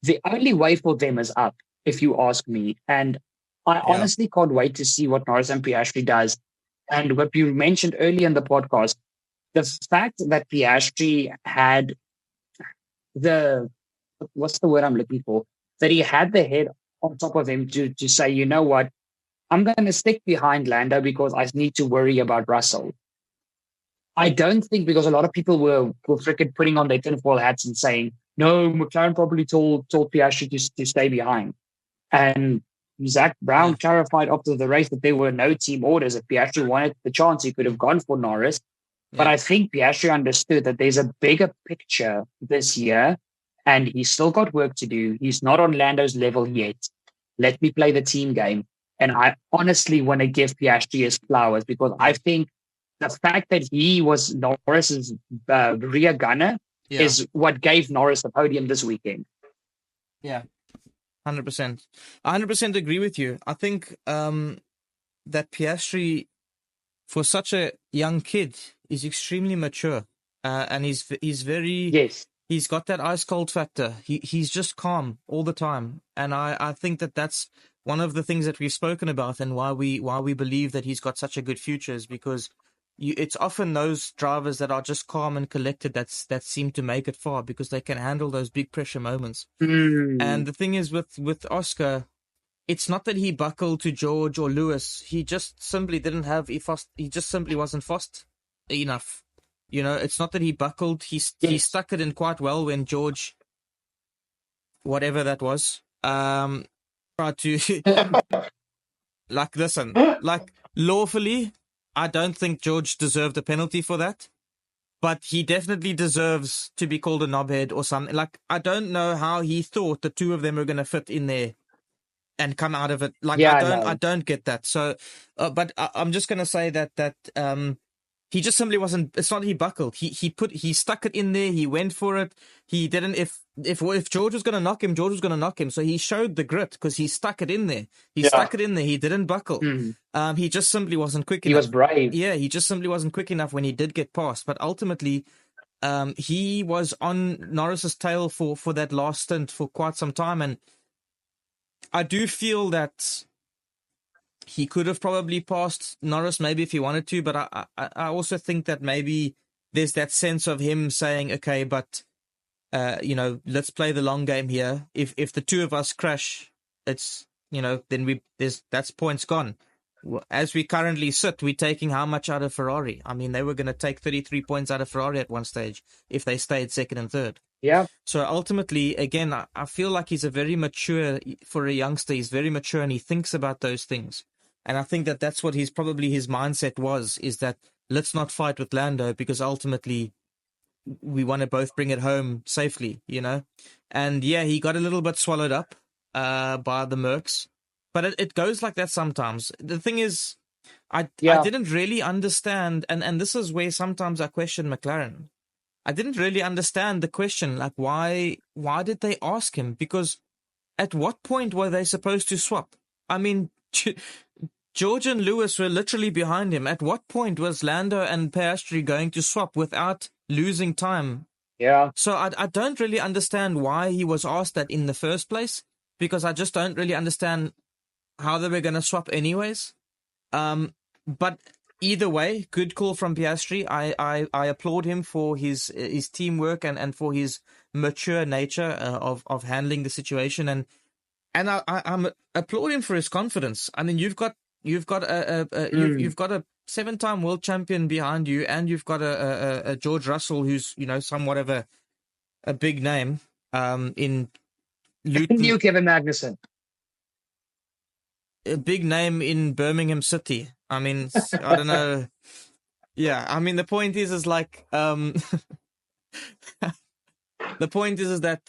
the only way for them is up, if you ask me. And I honestly can't wait to see what Norris and Piastri does. And what you mentioned earlier in the podcast, the fact that Piastri had what's the word I'm looking for? That he had the head on top of him to say, you know what, I'm going to stick behind Lando because I need to worry about Russell. I don't think, because a lot of people were freaking putting on their tinfoil hats and saying, no, McLaren probably told Piastri to stay behind. And Zach Brown clarified after the race that there were no team orders. If Piastri wanted the chance, he could have gone for Norris. But I think Piastri understood that there's a bigger picture this year, and he's still got work to do. He's not on Lando's level yet. Let me play the team game. And I honestly want to give Piastri his flowers, because I think the fact that he was Norris's rear gunner is what gave Norris the podium this weekend. Yeah, 100%. I 100% agree with you. I think that Piastri, for such a young kid, is extremely mature, and he's very he's got that ice cold factor. He's just calm all the time, and I think that's one of the things that we've spoken about, and why we believe that he's got such a good future, is because it's often those drivers that are just calm and collected that seem to make it far, because they can handle those big pressure moments. And the thing is with Oscar, it's not that he buckled to George or Lewis. He just simply didn't have he just simply wasn't fast enough. It's not that he buckled. He Yes. stuck it in quite well when George, whatever that was, tried to listen, lawfully. I don't think George deserved a penalty for that, but he definitely deserves to be called a knobhead or something. I don't know how he thought the two of them were going to fit in there and come out of it. Yeah, I don't get that. So, but I'm just going to say that he just simply wasn't. It's not he buckled. He stuck it in there. He went for it. He didn't. If George was going to knock him, George was going to knock him. So he showed the grit because he stuck it in there. He stuck it in there. He didn't buckle. He just simply wasn't quick enough. He was brave. Yeah, he just simply wasn't quick enough when he did get past. But ultimately, he was on Norris's tail for that last stint for quite some time, and I do feel that he could have probably passed Norris maybe if he wanted to, but I also think that maybe there's that sense of him saying, okay, but let's play the long game here. If the two of us crash, it's then that's points gone. As we currently sit, we're taking how much out of Ferrari? I mean, they were going to take 33 points out of Ferrari at one stage if they stayed second and third. Yeah. So ultimately, again, I feel like he's a very mature, for a youngster, he's very mature and he thinks about those things. And I think that that's what his mindset was, is that let's not fight with Lando because ultimately we want to both bring it home safely, And yeah, he got a little bit swallowed up by the Mercs. But it goes like that sometimes. The thing is, I didn't really understand, and this is where sometimes I question McLaren. I didn't really understand the question, why did they ask him? Because at what point were they supposed to swap? I mean, George and Lewis were literally behind him. At what point was Lando and Piastri going to swap without losing time? Yeah. So I don't really understand why he was asked that in the first place, because I just don't really understand how they were going to swap anyways. But either way, good call from Piastri. I applaud him for his teamwork and for his mature nature of handling the situation, and I'm applaud him for his confidence. I mean, you've got you've got a 7-time world champion behind you, and you've got a George Russell who's somewhat of a big name in Luton. New Kevin Magnussen. A big name in Birmingham City. I mean, I don't know. Yeah, I mean, the point is the point is that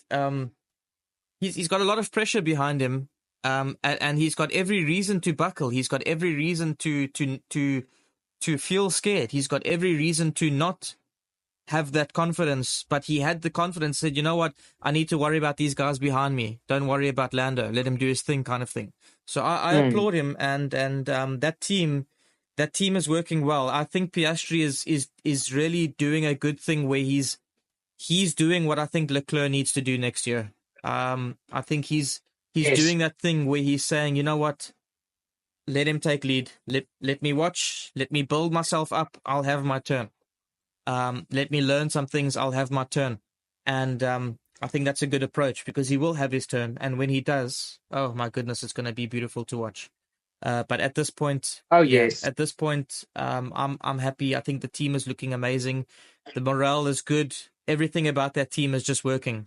he's got a lot of pressure behind him, and he's got every reason to buckle. He's got every reason to feel scared. He's got every reason to not have that confidence, but he had the confidence, said, you know what, I need to worry about these guys behind me. Don't worry about Lando. Let him do his thing, kind of thing. So I applaud him, and that team is working well. I think Piastri is really doing a good thing where he's doing what I think Leclerc needs to do next year. I think he's doing that thing where he's saying, you know what, let him take lead. Let me watch. Let me build myself up. I'll have my turn. Let me learn some things. I'll have my turn. And I think that's a good approach because he will have his turn. And when he does, oh my goodness, it's going to be beautiful to watch. But at this point, I'm happy. I think the team is looking amazing. The morale is good. Everything about that team is just working.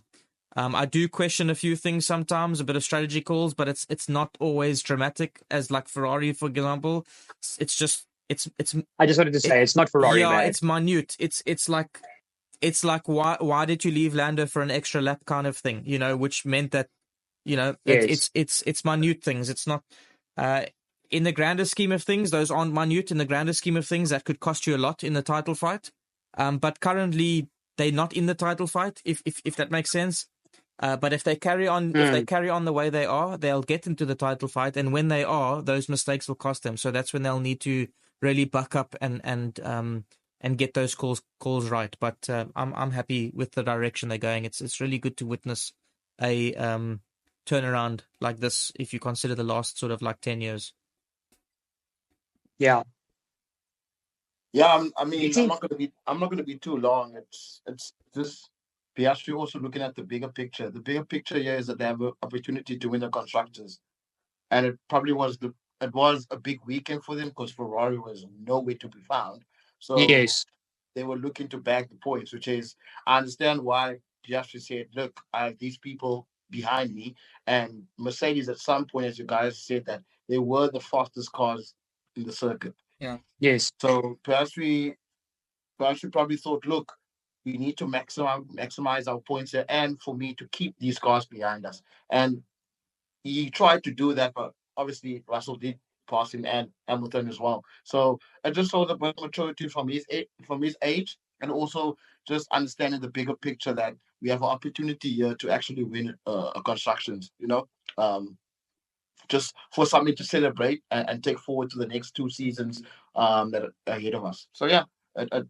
I do question a few things sometimes, a bit of strategy calls, but it's not always dramatic as like Ferrari, for example. It's just it's. I just wanted to say it's not Ferrari. Yeah, bad. it's minute. It's like why did you leave Lando for an extra lap kind of thing, which meant that it's minute things. It's not in the grander scheme of things, those aren't minute. In the grander scheme of things, that could cost you a lot in the title fight. But currently they're not in the title fight, if that makes sense. But if they carry on the way they are, they'll get into the title fight, and when they are, those mistakes will cost them. So that's when they'll need to really buck up and get those calls right. But I'm happy with the direction they're going. It's really good to witness a turnaround like this if you consider the last sort of like 10 years. Yeah. Yeah, I'm not gonna be too long. It's just Piastri also looking at the bigger picture. The bigger picture here is that they have an opportunity to win the constructors. and it was a big weekend for them because Ferrari was nowhere to be found. So Yes. they were looking to bag the points, which is I understand why Piastri said, "Look, I have these people behind me," and Mercedes at some point, as you guys said, that they were the fastest cars in the circuit. Yeah. Yes. So Piastri probably thought, "Look, we need to maximize our points here, and for me to keep these cars behind us." And he tried to do that, but obviously Russell did pass him and Hamilton as well. So it just shows a bit of maturity from his age, and also just understanding the bigger picture that we have an opportunity here to actually win a constructions. Um, just for something to celebrate and take forward to the next 2 seasons that are ahead of us. So yeah, it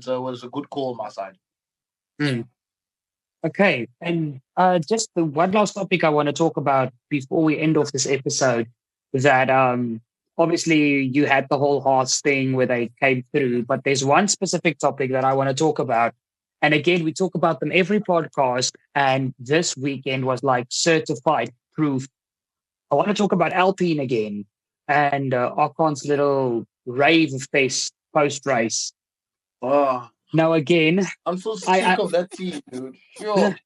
was a good call on my side. Mm. Okay. And just the one last topic I want to talk about before we end off this episode is that obviously you had the whole Hearts thing where they came through, but there's one specific topic that I want to talk about. And again, we talk about them every podcast, and this weekend was like certified proof. I want to talk about Alpine again and Ocon's little rave face post race. Oh, Now, again, I'm so I, sick of that team, dude. Sure.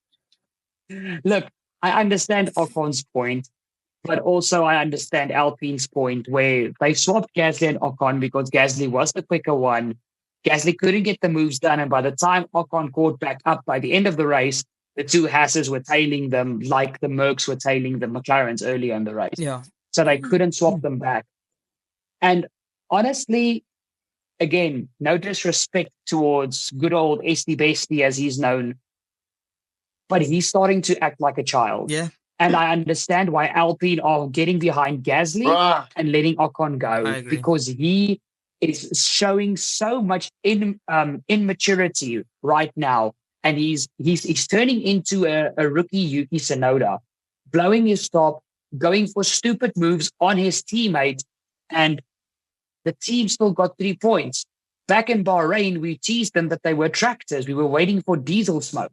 look, I understand Ocon's point, but also I understand Alpine's point where they swapped Gasly and Ocon because Gasly was the quicker one. Gasly couldn't get the moves done, and by the time Ocon caught back up by the end of the race, the two Hasses were tailing them like the Mercs were tailing the McLarens earlier in the race. Yeah. So they couldn't swap them back. And honestly, again, no disrespect towards good old Esty Bestie as he's known, but he's starting to act like a child. Yeah. And I understand why Alpine are getting behind Gasly Bruh. and letting Ocon I go agree. because he is showing so much immaturity right now, and he's turning into a rookie Yuki Tsunoda, blowing his top, going for stupid moves on his teammate, and the team still got 3 points. Back in Bahrain, we teased them that they were tractors. We were waiting for diesel smoke.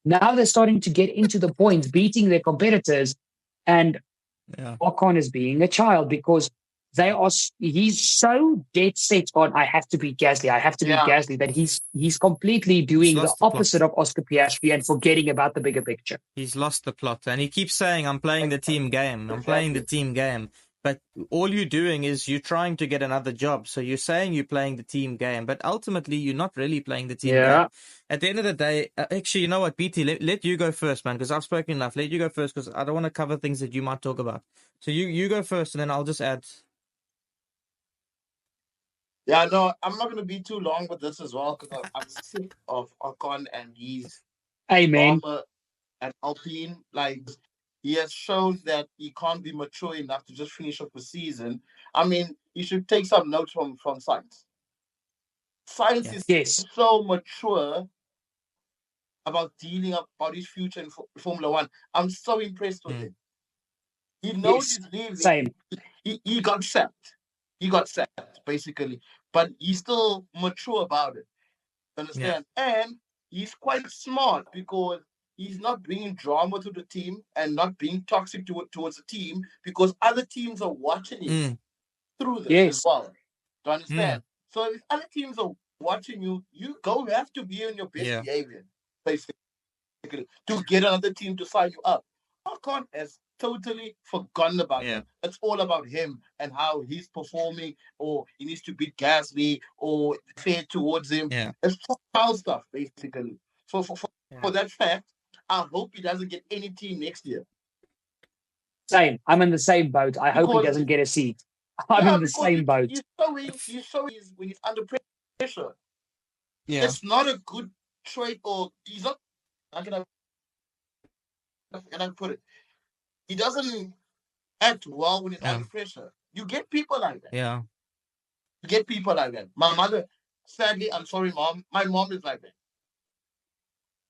Now they're starting to get into the points, beating their competitors, and Yeah. Ocon is being a child because he's so dead set on I have to beat Gasly, I have to beat Yeah. Gasly that he's completely doing the lost the plot. opposite of Oscar Piastri and forgetting about the bigger picture. He's lost the plot, and he keeps saying, "I'm playing the team game. I'm playing the team game." But all you're doing is you're trying to get another job. So you're saying you're playing the team game, but ultimately you're not really playing the team game. At the end of the day, actually, you know what, BT, let you go first, man, because I've spoken enough. Let you go first because I don't want to cover things that you might talk about. So you go first, and then I'll just add. Yeah, no, I'm not going to be too long with this as well because I'm sick of Ocon and his Amen. drama at Alpine. Like, he has shown that he can't be mature enough to just finish up the season. I mean, you should take some notes from Science. Science is Yes. so mature about dealing about his future in Formula One. I'm so impressed with him. He knows Yes. he's leaving. Same. He got sacked. He got sacked, basically. But he's still mature about it. Understand? And he's quite smart because he's not bringing drama to the team and not being toxic towards the team because other teams are watching him through this as Yes. well. Do you understand? So if other teams are watching you, you have to be on your best behavior, basically, to get another team to sign you up. Ocon has totally forgotten about that. It's all about him and how he's performing, or he needs to beat Gasly, or fair towards him. It's child stuff, basically. So for that fact, I hope he doesn't get any team next year. Same. I'm in the same boat. I hope he doesn't get a seat. I'm in the same boat. He's showing when he's under pressure. Yeah. It's not a good trait, or he's not. How can I put it? He doesn't act well when he's under pressure. You get people like that. Yeah. You get people like that. My mother, sadly, I'm sorry, Mom. My mom is like that.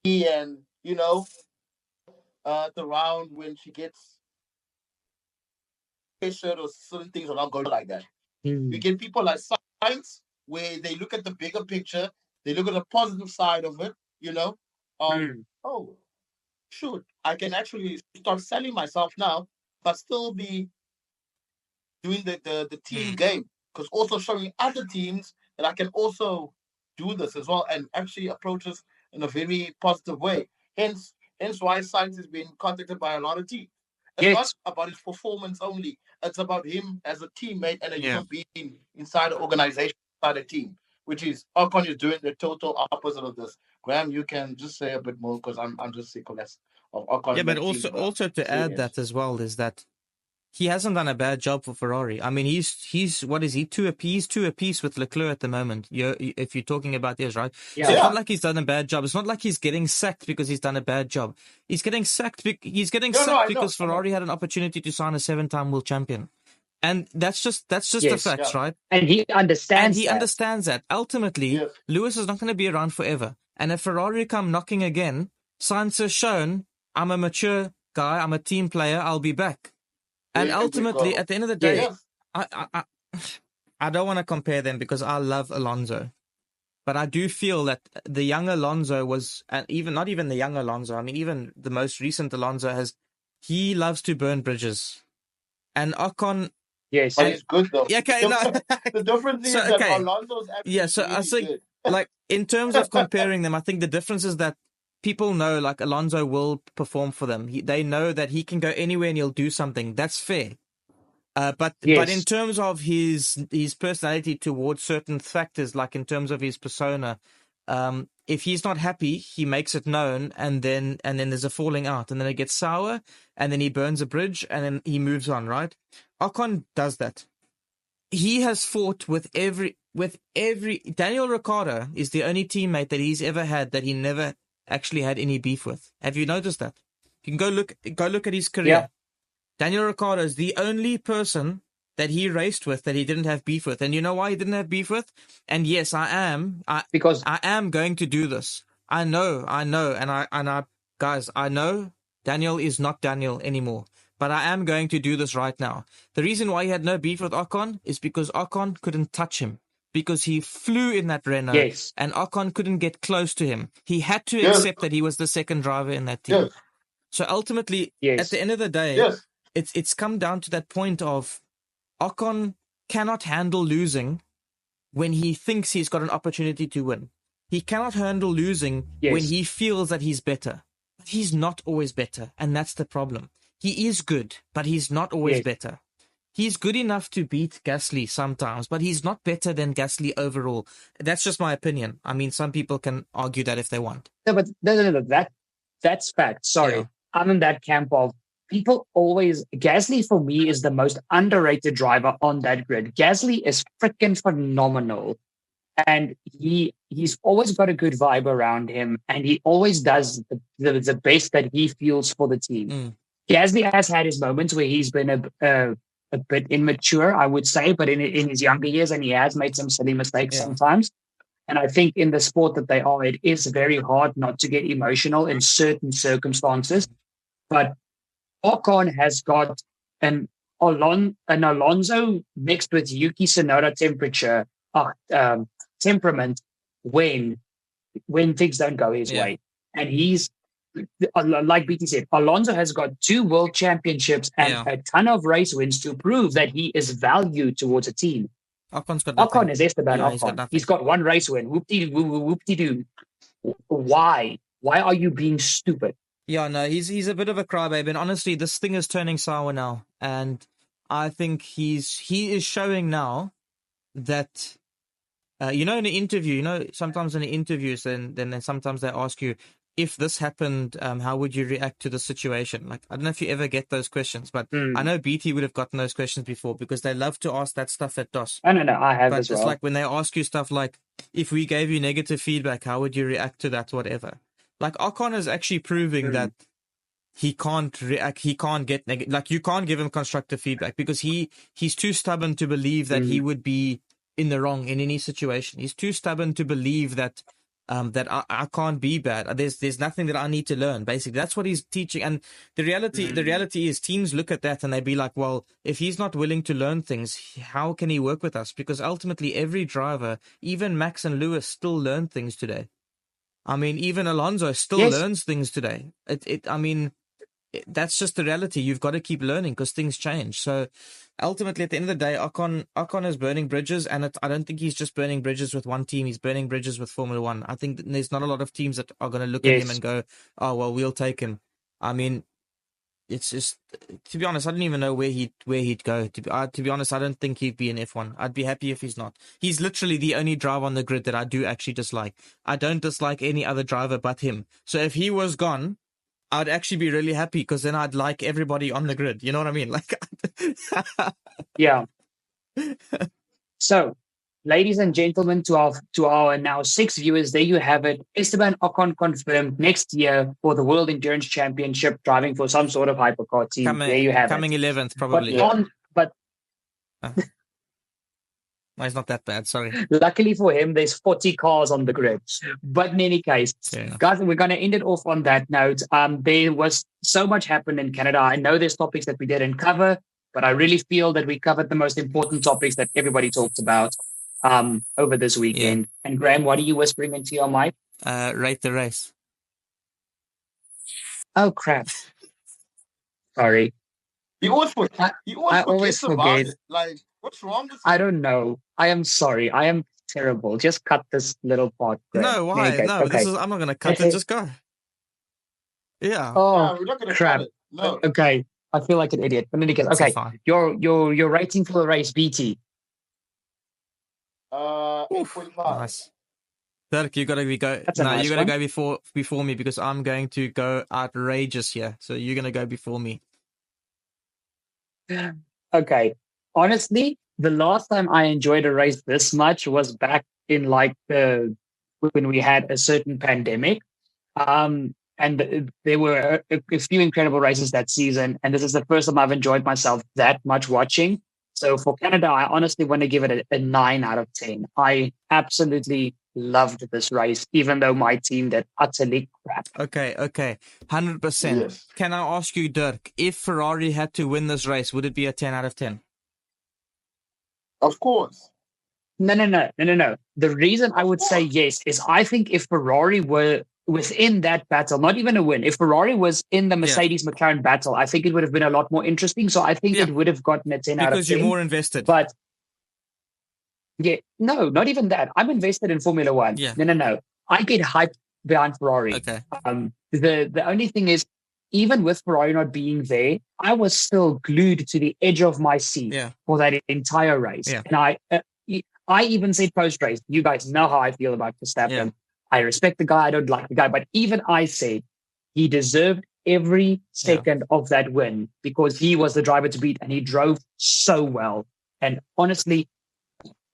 And around when she gets pressured or certain things are not going like that. We get people like Science where they look at the bigger picture, they look at the positive side of it. Oh, shoot, I can actually start selling myself now, but still be doing the team game, because also showing other teams that I can also do this as well, and actually approach this in a very positive way. Hence why Sainz is being contacted by a lot of teams. It's not Yes. about his performance only. It's about him as a teammate and a Yeah. human being inside the organization, inside the team, which is Ocon is doing the total opposite of this. Graham, you can just say a bit more, because I'm just sick of less of Ocon. Yeah, and but that team, bro. also to add Serious. that as well is that he hasn't done a bad job for Ferrari. I mean, he's what is he he's two apiece with Leclerc at the moment. If you're talking about this, right? Yeah. So it's not like he's done a bad job. It's not like he's getting sacked because he's done a bad job. He's getting sacked. He's getting No, sacked I know, because I know. Ferrari had an opportunity to sign a 7-time world champion, and that's just the Yes. facts, Yeah. right? And he understands And he that. understands that. Ultimately, Yes. Lewis is not going to be around forever. And if Ferrari come knocking again, Sainz has shown, I'm a mature guy, I'm a team player, I'll be back. And Very, very ultimately, good. at the end of the day, Yes. I don't want to compare them because I love Alonso. But I do feel that the young Alonso was, and even not even the young Alonso, I mean, even the most recent Alonso he loves to burn bridges. And Ocon, Yes. But he's good though. yeah, okay, no. The difference So, is that okay. Alonso's actually Yeah, so I really think, good. like, in terms of comparing them, I think the difference is that people know, like, Alonso will perform for them. They know that he can go anywhere and he'll do something. That's fair. But Yes. in terms of his personality towards certain factors, like in terms of his persona, if he's not happy, he makes it known, and then there's a falling out, and then it gets sour, and then he burns a bridge, and then he moves on. Right? Ocon does that. He has fought with every Daniel Ricciardo is the only teammate that he's ever had that he never actually had any beef with. Have you noticed that? You can go look at his career. Yeah. Daniel Ricciardo is the only person that he raced with that he didn't have beef with. And you know why he didn't have beef with? And yes, Because I am going to do this. I know. And guys, I know Daniel is not Daniel anymore. But I am going to do this right now. The reason why he had no beef with Ocon is because Ocon couldn't touch him. Because he flew in that Renault, yes. and Ocon couldn't get close to him. He had to Yes. accept that he was the second driver in that team. Yes. So ultimately, Yes. at the end of the day, Yes. it's come down to that point of Ocon cannot handle losing when he thinks he's got an opportunity to win. He cannot handle losing Yes. when he feels that he's better. But he's not always better, and that's the problem. He is good, but he's not always Yes. better. He's good enough to beat Gasly sometimes, but he's not better than Gasly overall. That's just my opinion. I mean, some people can argue that if they want. No, but no. That's fact. Sorry. Yeah. I'm in that camp of people always. Gasly for me is the most underrated driver on that grid. Gasly is freaking phenomenal. And he's always got a good vibe around him, and he always does the best that he feels for the team. Mm. Gasly has had his moments where he's been a bit immature, I would say, but in his younger years, and he has made some silly mistakes sometimes. And I think in the sport that they are, it is very hard not to get emotional in certain circumstances. But Ocon has got an Alonso mixed with Yuki Tsunoda temperament when things don't go his way. And he's, like BT said, Alonso has got 2 world championships and a ton of race wins to prove that he is valued towards a team. Ocon's got nothing. Ocon is Esteban Ocon. He's got 1 race win. Whoop-de-doo. Why? Why are you being stupid? Yeah, no, he's a bit of a crybaby, and honestly, this thing is turning sour now, and I think he is showing now that, in an interview, sometimes in the interviews, then sometimes they ask you, if this happened, how would you react to the situation? Like, I don't know if you ever get those questions, but I know BT would have gotten those questions before because they love to ask that stuff at DOS. No, I have but as well. It's like when they ask you stuff like, if we gave you negative feedback, how would you react to that, whatever? Like, Ocon is actually proving that he can't react, he can't get negative, like, you can't give him constructive feedback because he's too stubborn to believe that he would be in the wrong in any situation. He's too stubborn to believe that that I can't be bad. There's nothing that I need to learn. Basically, that's what he's teaching. And the reality is, teams look at that and they be like, well, if he's not willing to learn things, how can he work with us? Because ultimately, every driver, even Max and Lewis, still learn things today. I mean, even Alonso still learns things today. that's just the reality. You've got to keep learning because things change. So ultimately, at the end of the day, Ocon is burning bridges, and I don't think he's just burning bridges with one team. He's burning bridges with Formula One. I think that there's not a lot of teams that are going to look at him and go, "Oh well, we'll take him." I mean, it's just, to be honest, I don't even know where he'd go. To be honest, I don't think he'd be in F1. I'd be happy if he's not. He's literally the only driver on the grid that I do actually dislike. I don't dislike any other driver but him. So if he was gone, I'd actually be really happy because then I'd like everybody on the grid. You know what I mean? Like, Yeah. So, ladies and gentlemen, to our now 6 viewers, there you have it. Esteban Ocon confirmed next year for the World Endurance Championship, driving for some sort of hypercar team. There you have coming it. 11th probably. But no, it's not that bad. Sorry. Luckily for him, there's 40 cars on the grid. But in any case, guys, we're going to end it off on that note. There was so much happened in Canada. I know there's topics that we didn't cover, but I really feel that we covered the most important topics that everybody talked about over this weekend. Yeah. And Graham, what are you whispering into your mic? Rate the race. Oh, crap. Sorry. You always forget. I always forget. Like, what's wrong with you? I don't know. I am sorry. I am terrible. Just cut this little part. Graham. No, why? No, okay. I'm not going to cut it. Just go. Yeah. Oh, we're not going to crap. cut it. No. Okay. I feel like an idiot. But in any case, okay. Your rating for the race, BT. 8.5. Nice. Dirk, you gotta go. You gotta go before me because I'm going to go outrageous here. So you're gonna go before me. Okay. Honestly, the last time I enjoyed a race this much was back in like when we had a certain pandemic. And there were a few incredible races that season. And this is the first time I've enjoyed myself that much watching. So for Canada, I honestly want to give it a 9 out of 10. I absolutely loved this race, even though my team did utterly crap. Okay. 100%. Yes. Can I ask you, Dirk, if Ferrari had to win this race, would it be a 10 out of 10? Of course. No. The reason I would say yes is I think if Ferrari were within that battle, not even a win, if Ferrari was in the Mercedes-McLaren battle, I think it would have been a lot more interesting. So I think it would have gotten a 10 out of 10. Because you're more invested. But no, not even that. I'm invested in Formula One. Yeah. No. I get hyped behind Ferrari. Okay. The only thing is, even with Ferrari not being there, I was still glued to the edge of my seat for that entire race. Yeah. And I even said post-race, you guys know how I feel about Verstappen. Yeah. I respect the guy. I don't like the guy. But even I said he deserved every second of that win because he was the driver to beat and he drove so well. And honestly,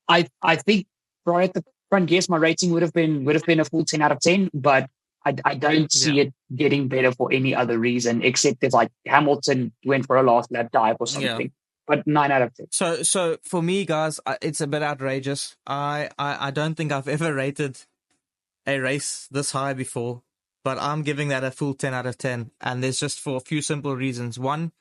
I think right at the front, yes, my rating would have been a full 10 out of 10, but I don't see it getting better for any other reason except if like Hamilton went for a last lap dive or something. Yeah. But 9 out of 10. So for me, guys, it's a bit outrageous. I don't think I've ever rated a race this high before, but I'm giving that a full 10 out of 10. And there's just for a few simple reasons. One,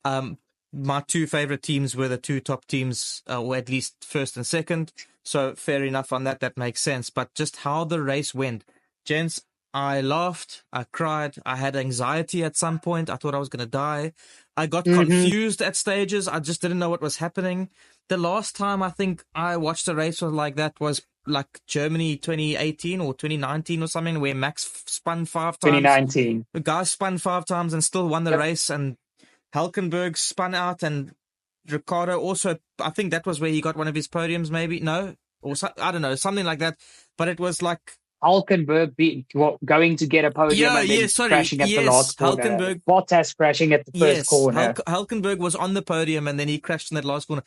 my two favorite teams were the two top teams, or at least first and second. So fair enough on that. That makes sense. But just how the race went, gents, I laughed, I cried, I had anxiety at some point. I thought I was going to die. I got confused at stages. I just didn't know what was happening. The last time I think I watched a race like that was like Germany 2018 or 2019 or something, where Max spun 5 times. 2019. The guy spun 5 times and still won the race, and Hülkenberg spun out, and Ricciardo also, I think that was where he got one of his podiums, maybe. No? Or I don't know, something like that. But it was like Hülkenberg going to get a podium and then crashing at the last corner. Bottas crashing at the first corner. Hülkenberg was on the podium and then he crashed in that last corner.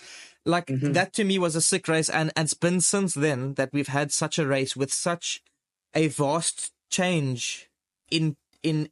Like, that to me was a sick race. And it's been since then that we've had such a race with such a vast change in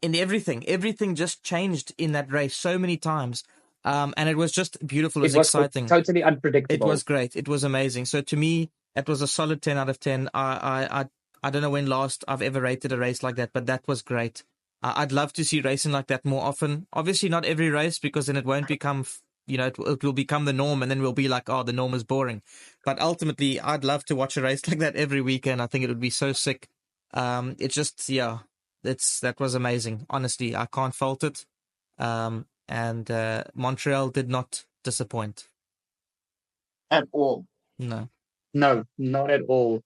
everything. Everything just changed in that race so many times. And it was just beautiful. It was exciting. Totally unpredictable. It was great. It was amazing. So to me, it was a solid 10 out of 10. I don't know when last I've ever rated a race like that, but that was great. I'd love to see racing like that more often. Obviously not every race, because then it won't become, it will become the norm, and then we'll be like, oh, the norm is boring. But ultimately, I'd love to watch a race like that every weekend. I think it would be so sick. It's just, that was amazing. Honestly, I can't fault it. And Montreal did not disappoint. At all. No. No, not at all.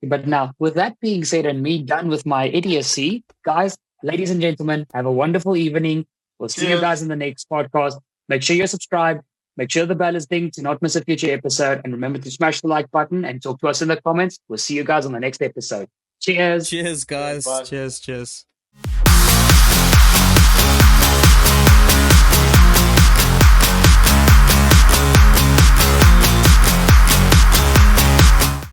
But now, with that being said, and me done with my idiocy, guys, ladies and gentlemen, have a wonderful evening. We'll see you Cheers. guys in the next podcast. Make sure you're subscribed. Make sure the bell is dinged to not miss a future episode. And remember to smash the like button and talk to us in the comments. We'll see you guys on the next episode. Cheers. Cheers, guys. Bye. Cheers.